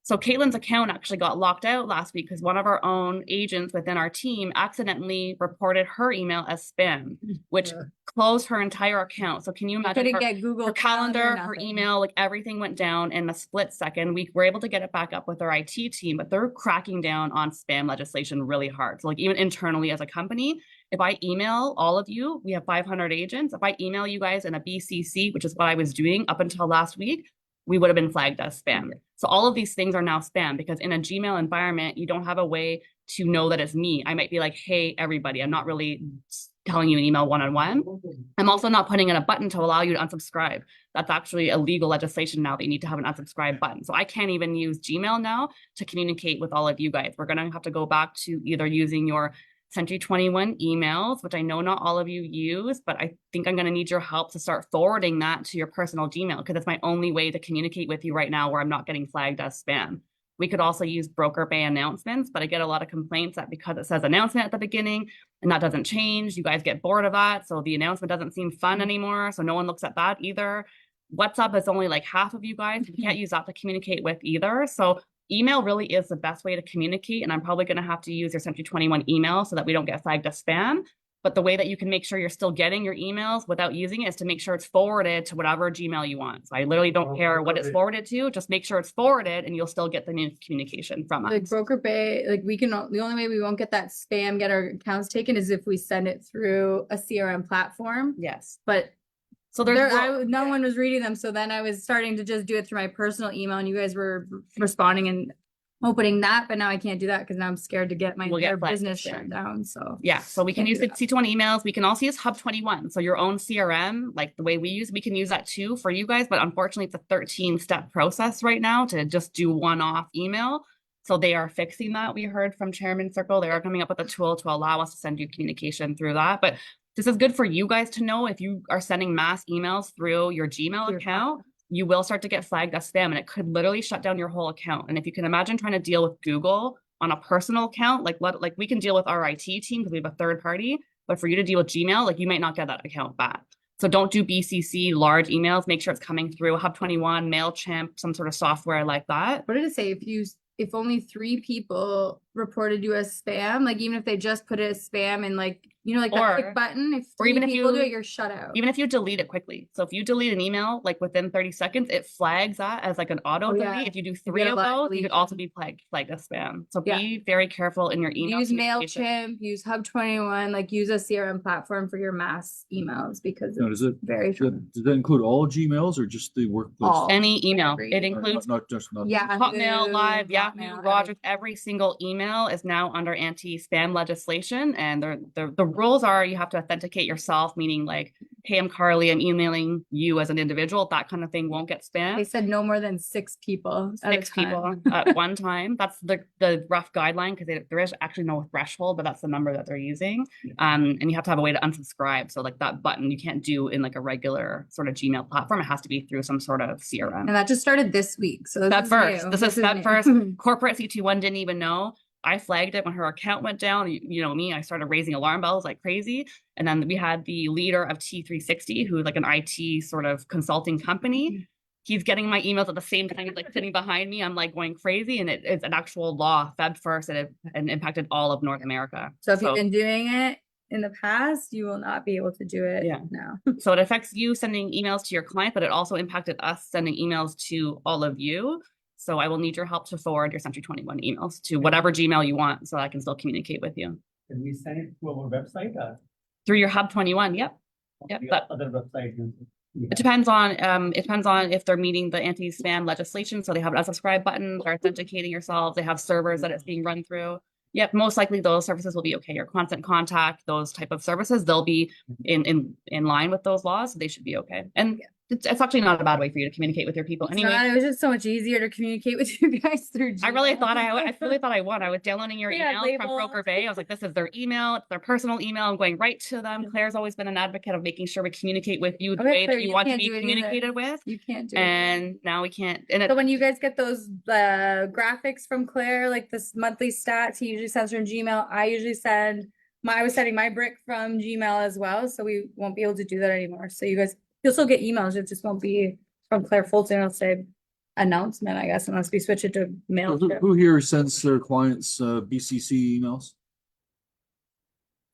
So Caitlin's account actually got locked out last week because one of our own agents within our team accidentally reported her email as spam, which closed her entire account. So can you imagine Couldn't her, get Google her calendar, her nothing. email, like everything went down in a split second. We were able to get it back up with our IT team, but they're cracking down on spam legislation really hard. So like even internally as a company, if I email all of you, we have 500 agents. If I email you guys in a BCC, which is what I was doing up until last week, we would have been flagged as spam. So all of these things are now spam because in a Gmail environment, you don't have a way to know that it's me. I might be like, hey, everybody, I'm not really telling you an email one-on-one. I'm also not putting in a button to allow you to unsubscribe. That's actually illegal legislation now that you need to have an unsubscribe button. So I can't even use Gmail now to communicate with all of you guys. We're going to have to go back to either using your Century 21 emails, which I know not all of you use, but I think I'm going to need your help to start forwarding that to your personal Gmail because it's my only way to communicate with you right now where I'm not getting flagged as spam. We could also use broker bay announcements, but I get a lot of complaints that because it says announcement at the beginning and that doesn't change, you guys get bored of that. So the announcement doesn't seem fun anymore. So no one looks at that either. WhatsApp is only like half of you guys. You can't use that to communicate with either. So email really is the best way to communicate. And I'm probably going to have to use your Century 21 email so that we don't get flagged as spam. But the way that you can make sure you're still getting your emails without using it is to make sure it's forwarded to whatever Gmail you want. So I literally don't care what it's forwarded to, just make sure it's forwarded and you'll still get the new communication from us. Like Broker Bay, like the only way we won't get that spam, get our accounts taken is if we send it through a CRM platform. Yes. But So there's no one was reading them. So then I was starting to just do it through my personal email and you guys were responding and opening that, but now I can't do that because now I'm scared to get my We'll get entire flagged, business sure. shut down. So yeah, so we can Can't use do the C21 emails. We can also use Hub 21. So your own CRM, like the way we use, we can use that too for you guys. But unfortunately, it's a 13-step process right now to just do one-off email. So they are fixing that. We heard from Chairman Circle, they are coming up with a tool to allow us to send you communication through that. But this is good for you guys to know if you are sending mass emails through your Gmail Your account, you will start to get flagged as spam and it could literally shut down your whole account. And if you can imagine trying to deal with Google on a personal account, like we can deal with our IT team because we have a third party, but for you to deal with Gmail, like you might not get that account back. So don't do BCC large emails. Make sure it's coming through Hub 21, MailChimp, some sort of software like that. what did it say? If only 3 people reported you as spam, like even if they just put it as spam and like, you know, like that Or- quick button, if or 3 even if people you- do it, you're shut out. Even if you delete it quickly. So if you delete an email, like within 30 seconds, it flags that as like an auto Oh, delete. yeah. If you do get 3 a of live those, you deletion. could also be flagged as spam. So Yeah. be very careful in your email. Use communication. MailChimp, use Hub 21, like use a CRM platform for your mass emails because Now, it's does very that include all Gmails or just the workplace? All. Any email. Every- It includes Not just. Yeah. Hotmail, Live, Hotmail, Yahoo, everything. Rogers, every single email. Gmail is now under anti-spam legislation, and the rules are you have to authenticate yourself, meaning like, hey, I'm Carly, I'm emailing you as an individual. That kind of thing won't get They spam. said no more than 6 people at a 6 people time. at one time. That's the rough guideline, because there is actually no threshold, but that's the number that they're using. And you have to have a way to unsubscribe. So like that button you can't do in like a regular sort of Gmail platform. It has to be through some sort of CRM. And that just started this week. So Step first. new. This is step new. first. Corporate CT1 didn't even know. I flagged it when her account went down. You know me, I started raising alarm bells like crazy. And then we had the leader of T360, who's like an IT sort of consulting company. He's getting my emails at the same time, he's like sitting behind me. I'm like going crazy, and it's an actual law, Feb 1st, and it impacted all of North America. So if you've been doing it in the past, you will not be able to do it Yeah. now. So it affects you sending emails to your client, but it also impacted us sending emails to all of you. So I will need your help to forward your Century 21 emails to whatever Gmail you want, so I can still communicate with you. Can we send it to our website? Through your Hub 21, yep. Yep, The but other website. it depends on if they're meeting the anti-spam legislation. So they have unsubscribe buttons, or authenticating yourselves. They have servers that it's being run through. Yep, most likely those services will be okay. Your constant contact, those type of services, they'll be in line with those laws. So they should be okay. And it's actually not a bad way for you to communicate with your people. It's Anyway, not, it was just so much easier to communicate with you guys through I really Gmail. thought I really thought I would. I was downloading your Yeah, emails from labels. Broker Bay. I was like, this is their email, it's their personal email. I'm going right to them. Claire's always been an advocate of making sure we communicate with you the Okay, way Claire, that you you want to can't be do it either. communicated with. You can't do it. And now we can't. And it, So when you guys get those graphics from Claire, like this monthly stats, he usually sends from Gmail. I usually send I was sending my brick from Gmail as well, so we won't be able to do that anymore. So you guys, you'll still get emails. It just won't be from Claire Fulton. It'll say announcement, I guess, unless we switch it to mail. Who here sends their clients BCC emails?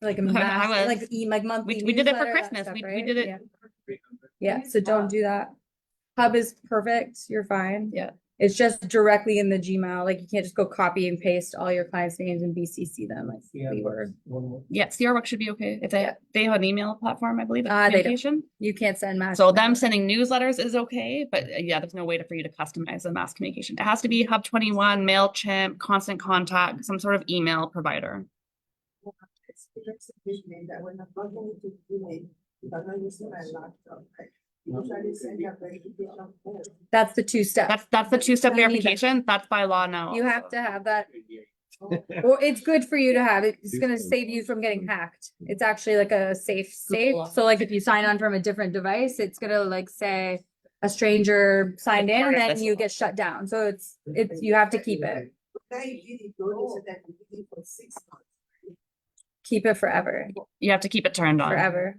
Like a I mass, was- like monthly. we did it for newsletter, that Christmas. stuff, We right? did it. Yeah. Yeah, so don't do that. Hub is perfect. You're fine. Yeah. It's just directly in the Gmail. Like you can't just go copy and paste all your clients' names and BCC them like we were. Yeah, CRWorks should be okay. If they have an email platform, I believe. They don't. Communication. You can't send mass. So them email. sending newsletters is okay, but yeah, there's no way for you to customize the mass communication. It has to be Hub 21, MailChimp, Constant Contact, some sort of email provider. That when I'm not going to do it, if I'm not using my laptop, usually send a verification code. That's the 2-step. That's the two-step I need that. verification. That's by law now. You have to have that. Well, it's good for you to have it. It's gonna save you from getting hacked. It's actually like a safe. So like if you sign on from a different device, it's gonna like say a stranger signed in Part and of then this you law. get shut down. So it's you have to keep it. Now you did it, though, so that you did it for 6 months. Keep it forever. You have to keep it turned on. Forever.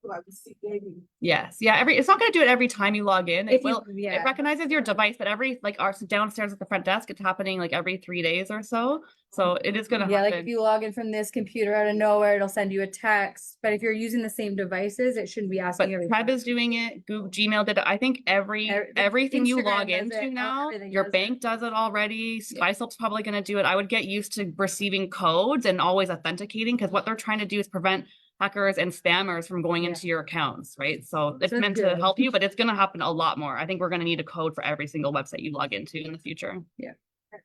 So I will see maybe. Yes. Yeah. It's not going to do it every time you log in. It If you- will. yeah. It recognizes your device, but every like our downstairs at the front desk, it's happening like every 3 days or so. So it is going to Yeah, happen. like if you log in from this computer out of nowhere, it'll send you a text. But if you're using the same devices, it shouldn't be But asking every Preb time. is doing it. Google, Gmail did it. I think Every- everything you Instagram log does into it. now, Everything your does it. bank does it already. SkySoap's probably going to do it. I would get used to receiving codes and always authenticating, because what they're trying to do is prevent hackers and spammers from going Yeah. into your accounts, right? So it's That's meant to good. help you, but it's going to happen a lot more. I think we're going to need a code for every single website you log into in the future. Yeah.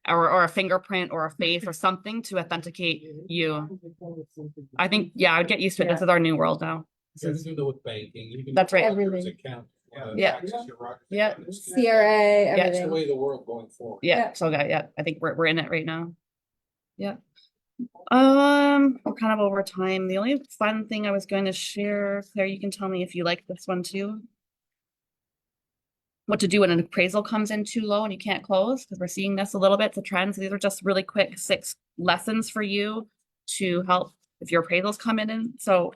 Or a fingerprint or a face or something to authenticate you. I think, yeah, I would get used to it. This is our new world now. You can do that with banking. You can That's do right. doctor's Everything. account, Yeah. access your rocket Yeah. accounts. CRA, That's the everything. way of the world going forward. Yeah, so yeah, I think we're in it right now. Yeah. We're kind of over time. The only fun thing I was going to share, Claire, you can tell me if you like this one too. What to do when an appraisal comes in too low and you can't close, because we're seeing this a little bit. It's a trend. So these are just really quick 6 lessons for you to help if your appraisals come in. So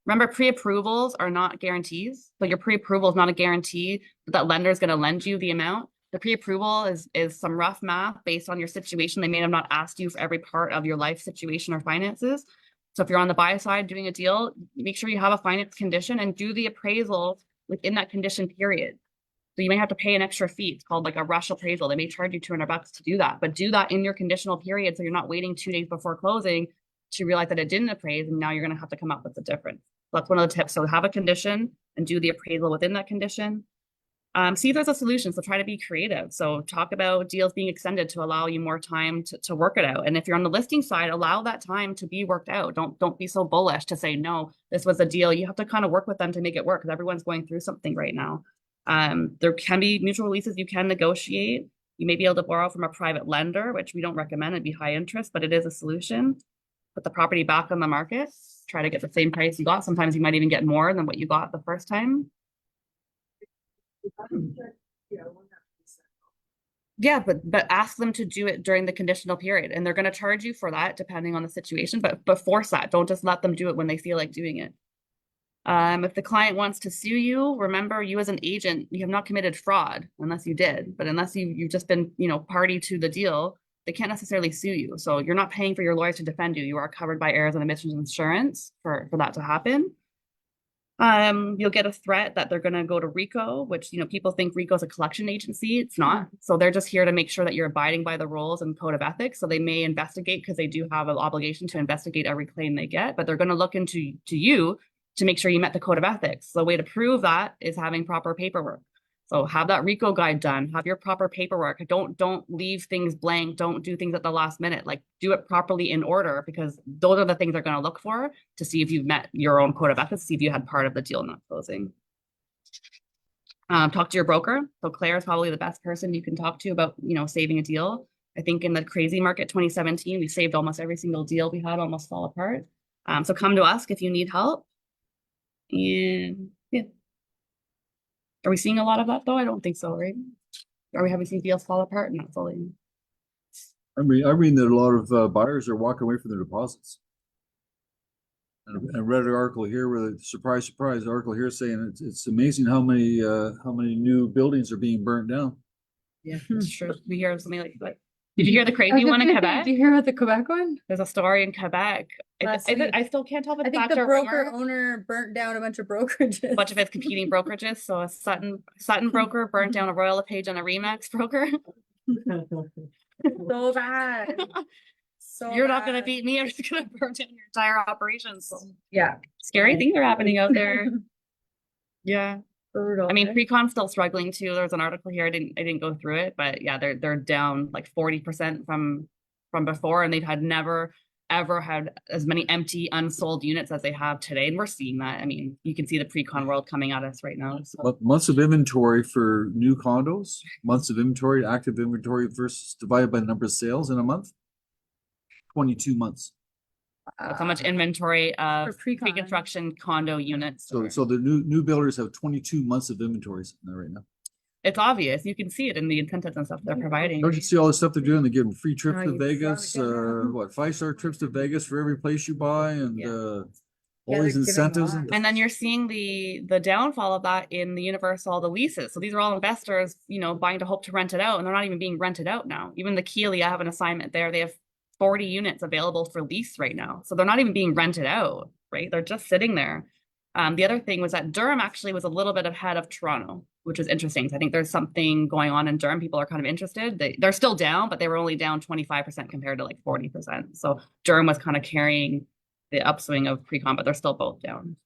remember, pre-approvals are not guarantees. So your pre-approval is not a guarantee that lender is going to lend you the amount. The pre-approval is some rough math based on your situation. They may have not asked you for every part of your life situation or finances. So if you're on the buy side doing a deal, make sure you have a finance condition and do the appraisal within that condition period. So you may have to pay an extra fee. It's called like a rush appraisal. They may charge you $200 to do that, but do that in your conditional period. So you're not waiting 2 days before closing to realize that it didn't appraise. And now you're going to have to come up with the difference. So that's one of the tips. So have a condition and do the appraisal within that condition. See if there's a solution. So try to be creative. So talk about deals being extended to allow you more time to work it out. And if you're on the listing side, allow that time to be worked out. Don't be so bullish to say, no, this was a deal. You have to kind of work with them to make it work because everyone's going through something right now. There can be mutual releases you can negotiate. You may be able to borrow from a private lender, which we don't recommend. It'd be high interest, but it is a solution. Put the property back on the market. Try to get the same price you got. Sometimes you might even get more than what you got the first time. Yeah, but ask them to do it during the conditional period, and they're going to charge you for that depending on the situation. But force that. Don't just let them do it when they feel like doing it. If the client wants to sue you, remember you as an agent, you have not committed fraud unless you did. But unless you've just been, party to the deal, they can't necessarily sue you. So you're not paying for your lawyers to defend you. You are covered by errors and omissions insurance for that to happen. You'll get a threat that they're going to go to RICO, which, people think RICO is a collection agency. It's not. So they're just here to make sure that you're abiding by the rules and code of ethics. So they may investigate because they do have an obligation to investigate every claim they get, but they're going to look into you to make sure you met the code of ethics. So the way to prove that is having proper paperwork. So have that RICO guide done, have your proper paperwork. Don't leave things blank. Don't do things at the last minute. Like do it properly in order because those are the things they're going to look for to see if you've met your own code of ethics, see if you had part of the deal not closing. Talk to your broker. So Claire is probably the best person you can talk to about, saving a deal. I think in the crazy market 2017, we saved almost every single deal we had almost fall apart. So come to us if you need help. And yeah. Are we seeing a lot of that though? I don't think so, right? Are we having seen deals fall apart? Not fully. I mean that a lot of buyers are walking away from their deposits. And I read an article here where the surprise, article here saying it's amazing how many new buildings are being burnt down. Yeah, that's true. We hear something like that. Did you hear the crazy one in Quebec? Did you hear about the Quebec one? There's a story in Quebec. I still can't tell if I it's think fact the or broker rumor. owner burnt down a bunch of brokerages. A bunch of it's competing brokerages. So a Sutton broker burnt down a Royal LePage and a Remax broker. So bad. So You're not gonna bad. beat me. I'm just gonna burn down your entire operations. Yeah. Scary things are happening out there. Yeah. Brutal. I mean, pre-con's still struggling too. There's an article here. I didn't go through it, but yeah, they're down like 40% from before, and they've never ever had as many empty, unsold units as they have today. And we're seeing that. I mean, you can see the pre-con world coming at us right now. So. But months of inventory for new condos, months of inventory, active inventory versus divided by the number of sales in a month. 22 months. That's how much inventory of For pre-con. pre-construction condo units. So the new builders have 22 months of inventories in there right now. It's obvious. You can see it in the incentives and stuff they're providing. Don't you see all the stuff they're doing? They're giving free trips Oh, to you Vegas, probably 5-star trips to Vegas for every place you buy, and Yeah. all Yeah, these they're giving incentives. lots. And then you're seeing the downfall of that in the universe, all the leases. So these are all investors, buying to hope to rent it out, and they're not even being rented out now. Even the Keeley, I have an assignment there. They have 40 units available for lease right now. So they're not even being rented out, right? They're just sitting there. The other thing was that Durham actually was a little bit ahead of Toronto, which was interesting. So I think there's something going on in Durham. People are kind of interested. They're still down, but they were only down 25% compared to like 40%. So Durham was kind of carrying the upswing of pre-con, but they're still both down.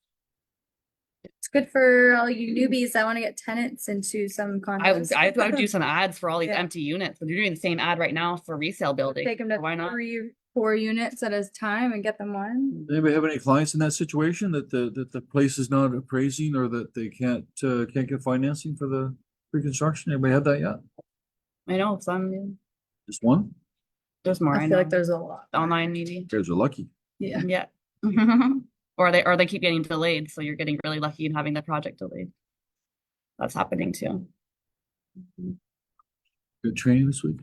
It's good for all you newbies that want to get tenants into some condos. I would do some ads for all these Yeah. empty units. But you're doing the same ad right now for resale building. Take them to So why not? 3-4 units at a time and get them one. Anybody have any clients in that situation that the place is not appraising or that they can't get financing for the pre-construction? Anybody had that yet? I know some. Just one? There's more. I feel know. like there's a lot. Online maybe. You guys are lucky. Yeah. Yeah. Or they keep getting delayed, so you're getting really lucky in having the project delayed. That's happening too. Good training this week.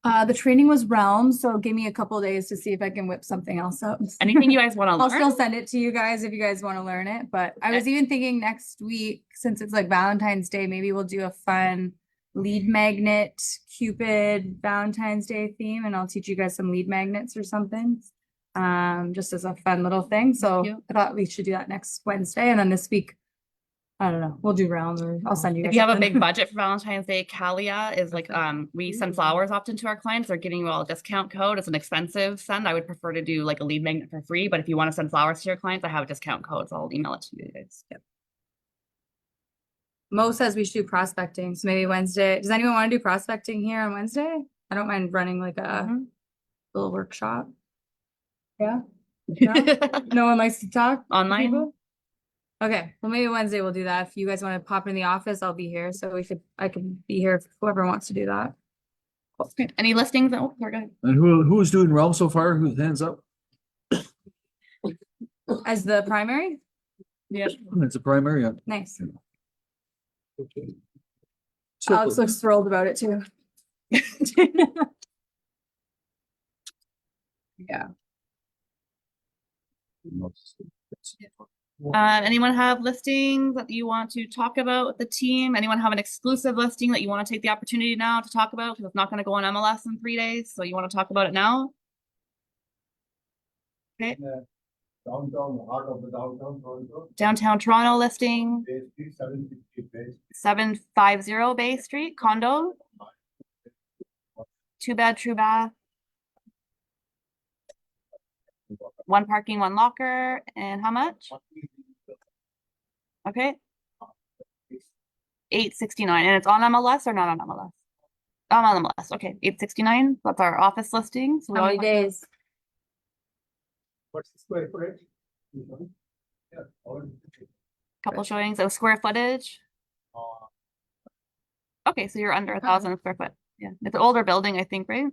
The training was Realm, so give me a couple days to see if I can whip something else up. Anything you guys want to I'll learn? still send it to you guys if you guys want to learn it. But I was even thinking next week, since it's like Valentine's Day, maybe we'll do a fun lead magnet, Cupid Valentine's Day theme, and I'll teach you guys some lead magnets or something. Just as a fun little thing. So Cute. I thought we should do that next Wednesday, and then this week, I don't know, we'll do Realm, or I'll send you guys If you have a something. big budget for Valentine's Day, Calia is like, we send flowers often to our clients. They're giving you all a discount code. It's an expensive send. I would prefer to do like a lead magnet for free, but if you want to send flowers to your clients, I have a discount code, so I'll email it to you guys. Yep. Mo says we should do prospecting, so maybe Wednesday. Does anyone want to do prospecting here on Wednesday? I don't mind running like a Mhm. little workshop. Yeah? No one likes to talk? to Online? people? Okay, well, maybe Wednesday we'll do that. If you guys want to pop in the office, I'll be here, so I can be here if whoever wants to do that. Great. Any listings? Oh, we're good. And who's doing realm so far? Who's hands up? As the primary? Yeah. It's a primary. Yeah. Nice. So- Alex looks thrilled about it too. Yeah. Anyone have listings that you want to talk about with the team? Anyone have an exclusive listing that you want to take the opportunity now to talk about? Because it's not going to go on MLS in 3 days, so you want to talk about it now? Okay, Downtown, heart of the downtown, Toronto. downtown Toronto listing, Bay Street, 750 Bay. 750 Bay Street, condo, 2 bed, 2 bath. 1 parking, 1 locker, and how much? Okay. 869, and it's on MLS or not on MLS? On MLS, okay, 869, that's our office listing. So we How many always- days? What's the square footage? Yeah. Couple showings of square footage. Okay, so you're under 1,000 square foot. Yeah, it's an older building, I think, right?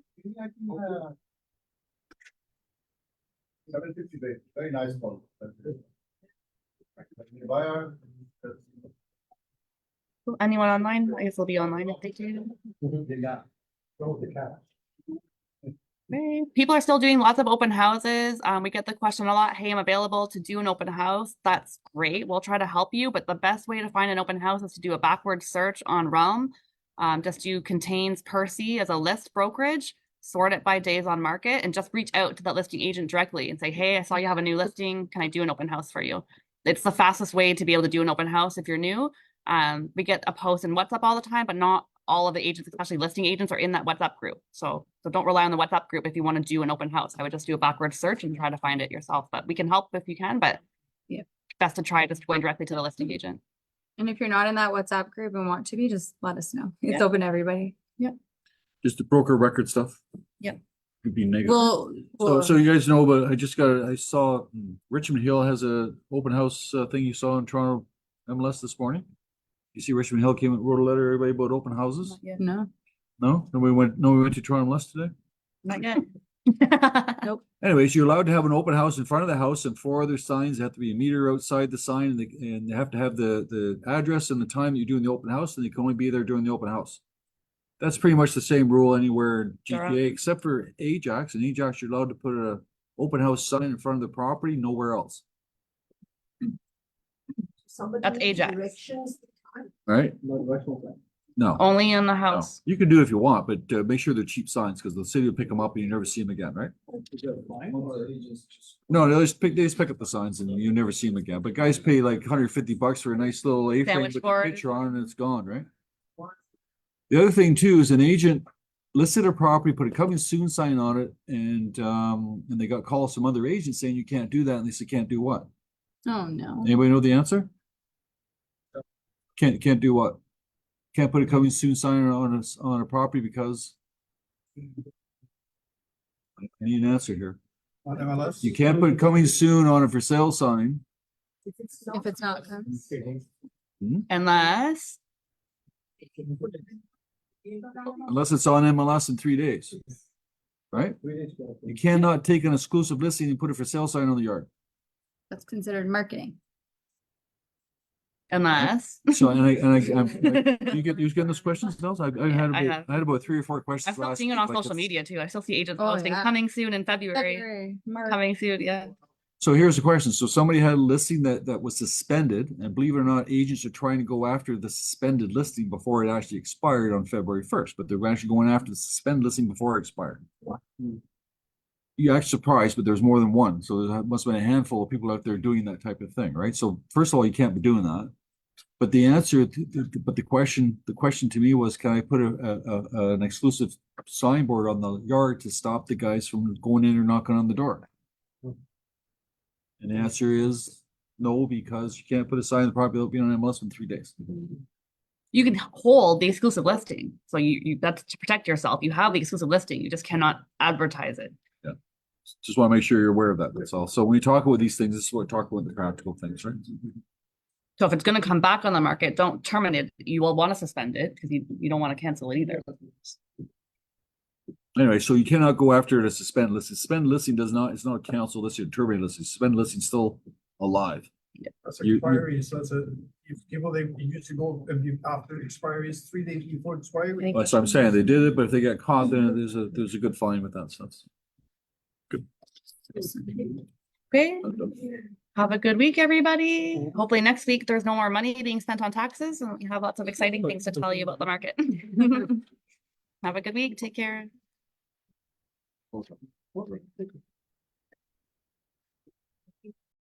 750 Bay, very nice one. Buyer. Anyone online? I guess they'll be online if they do. Yeah. Go with the cash. Okay. People are still doing lots of open houses. We get the question a lot, hey, I'm available to do an open house. That's great. We'll try to help you, but the best way to find an open house is to do a backward search on Realm. Just do contains Percy as a list brokerage, sort it by days on market, and just reach out to that listing agent directly and say, hey, I saw you have a new listing. Can I do an open house for you? It's the fastest way to be able to do an open house if you're new. We get a post in WhatsApp all the time, but not all of the agents, especially listing agents, are in that WhatsApp group. So don't rely on the WhatsApp group if you want to do an open house. I would just do a backward search and try to find it yourself. But we can help if you can, but Yeah. best to try just going directly to the listing agent. And if you're not in that WhatsApp group and want to be, just let us know. It's Yeah. open to everybody. Just the broker record stuff. Yep. Could be negative. Well, So you guys know, but I saw Richmond Hill has a open house thing you saw in Toronto MLS this morning. You see Richmond Hill wrote a letter to everybody about open houses? no. No? We went to Toronto MLS today? Not yet. Anyways, you're allowed to have an open house in front of the house and 4 other signs. They have to be a meter outside the sign and they have to have the address and the time that you're doing the open house, and they can only be there during the open house. That's pretty much the same rule anywhere in GTA except for Ajax. In Ajax, you're allowed to put a open house sign in front of the property, nowhere else. Somebody That's needs Ajax. directions. Right? No directional plan. No. Only in the No. house. You can do it if you want, but make sure they're cheap signs because the city will pick them up and you never see them again, right? Is there a fine or they just? No, they just pick up the signs and you never see them again. But guys pay like $150 for a nice little A-frame Sandwich with a board. picture on it and it's gone, right? The other thing too is an agent listed a property, put a coming soon sign on it, and they got calls from other agents saying you can't do that, and they said can't do what? Oh, no. Anybody know the answer? Can't do what? Can't put a coming soon sign on a property because I need an answer here. On MLS? You can't put coming soon on a for sale sign. If it's If it's not, comes. Unless, Unless it's on MLS in 3 days, right? You cannot take an exclusive listing and put a for sale sign on the yard. That's considered marketing. unless. So, you getting those questions, Nels? I have. had about 3 or 4 questions. I'm still last seeing it week, on like social it's- media too. I still see agents Oh, posting yeah. coming soon in February. Coming soon, yeah. So here's the question. So somebody had a listing that was suspended, and believe it or not, agents are trying to go after the suspended listing before it actually expired on February 1st, but they're actually going after the suspended listing before it expired. You're actually surprised, but there's more than one. So there must have been a handful of people out there doing that type of thing, right? So first of all, you can't be doing that. But the answer, but the question to me was, can I put an exclusive signboard on the yard to stop the guys from going in or knocking on the door? And the answer is no, because you can't put a sign on the property that'll be on MLS in 3 days. You can hold the exclusive listing. So you that's to protect yourself. You have the exclusive listing. You just cannot advertise it. Just want to make sure you're aware of that, that's all. So when we talk about these things, this is what we talk about the practical things, right? So if it's going to come back on the market, don't terminate it. You will want to suspend it because you don't want to cancel it either. Anyway, so you cannot go after it as suspend listing. Suspend listing does not, it's not a cancel listing, terminate listing. Suspend listing is still alive. That's You- expiry, so it's a, if people, they used to go, after expiry is 3 days before expiry. That's what I'm saying. They did it, but if they get caught, then there's a good fine with that sense. Okay. Have a good week, everybody. Hopefully next week there's no more money being spent on taxes and we have lots of exciting things to tell you about the market. Have a good week. Take care.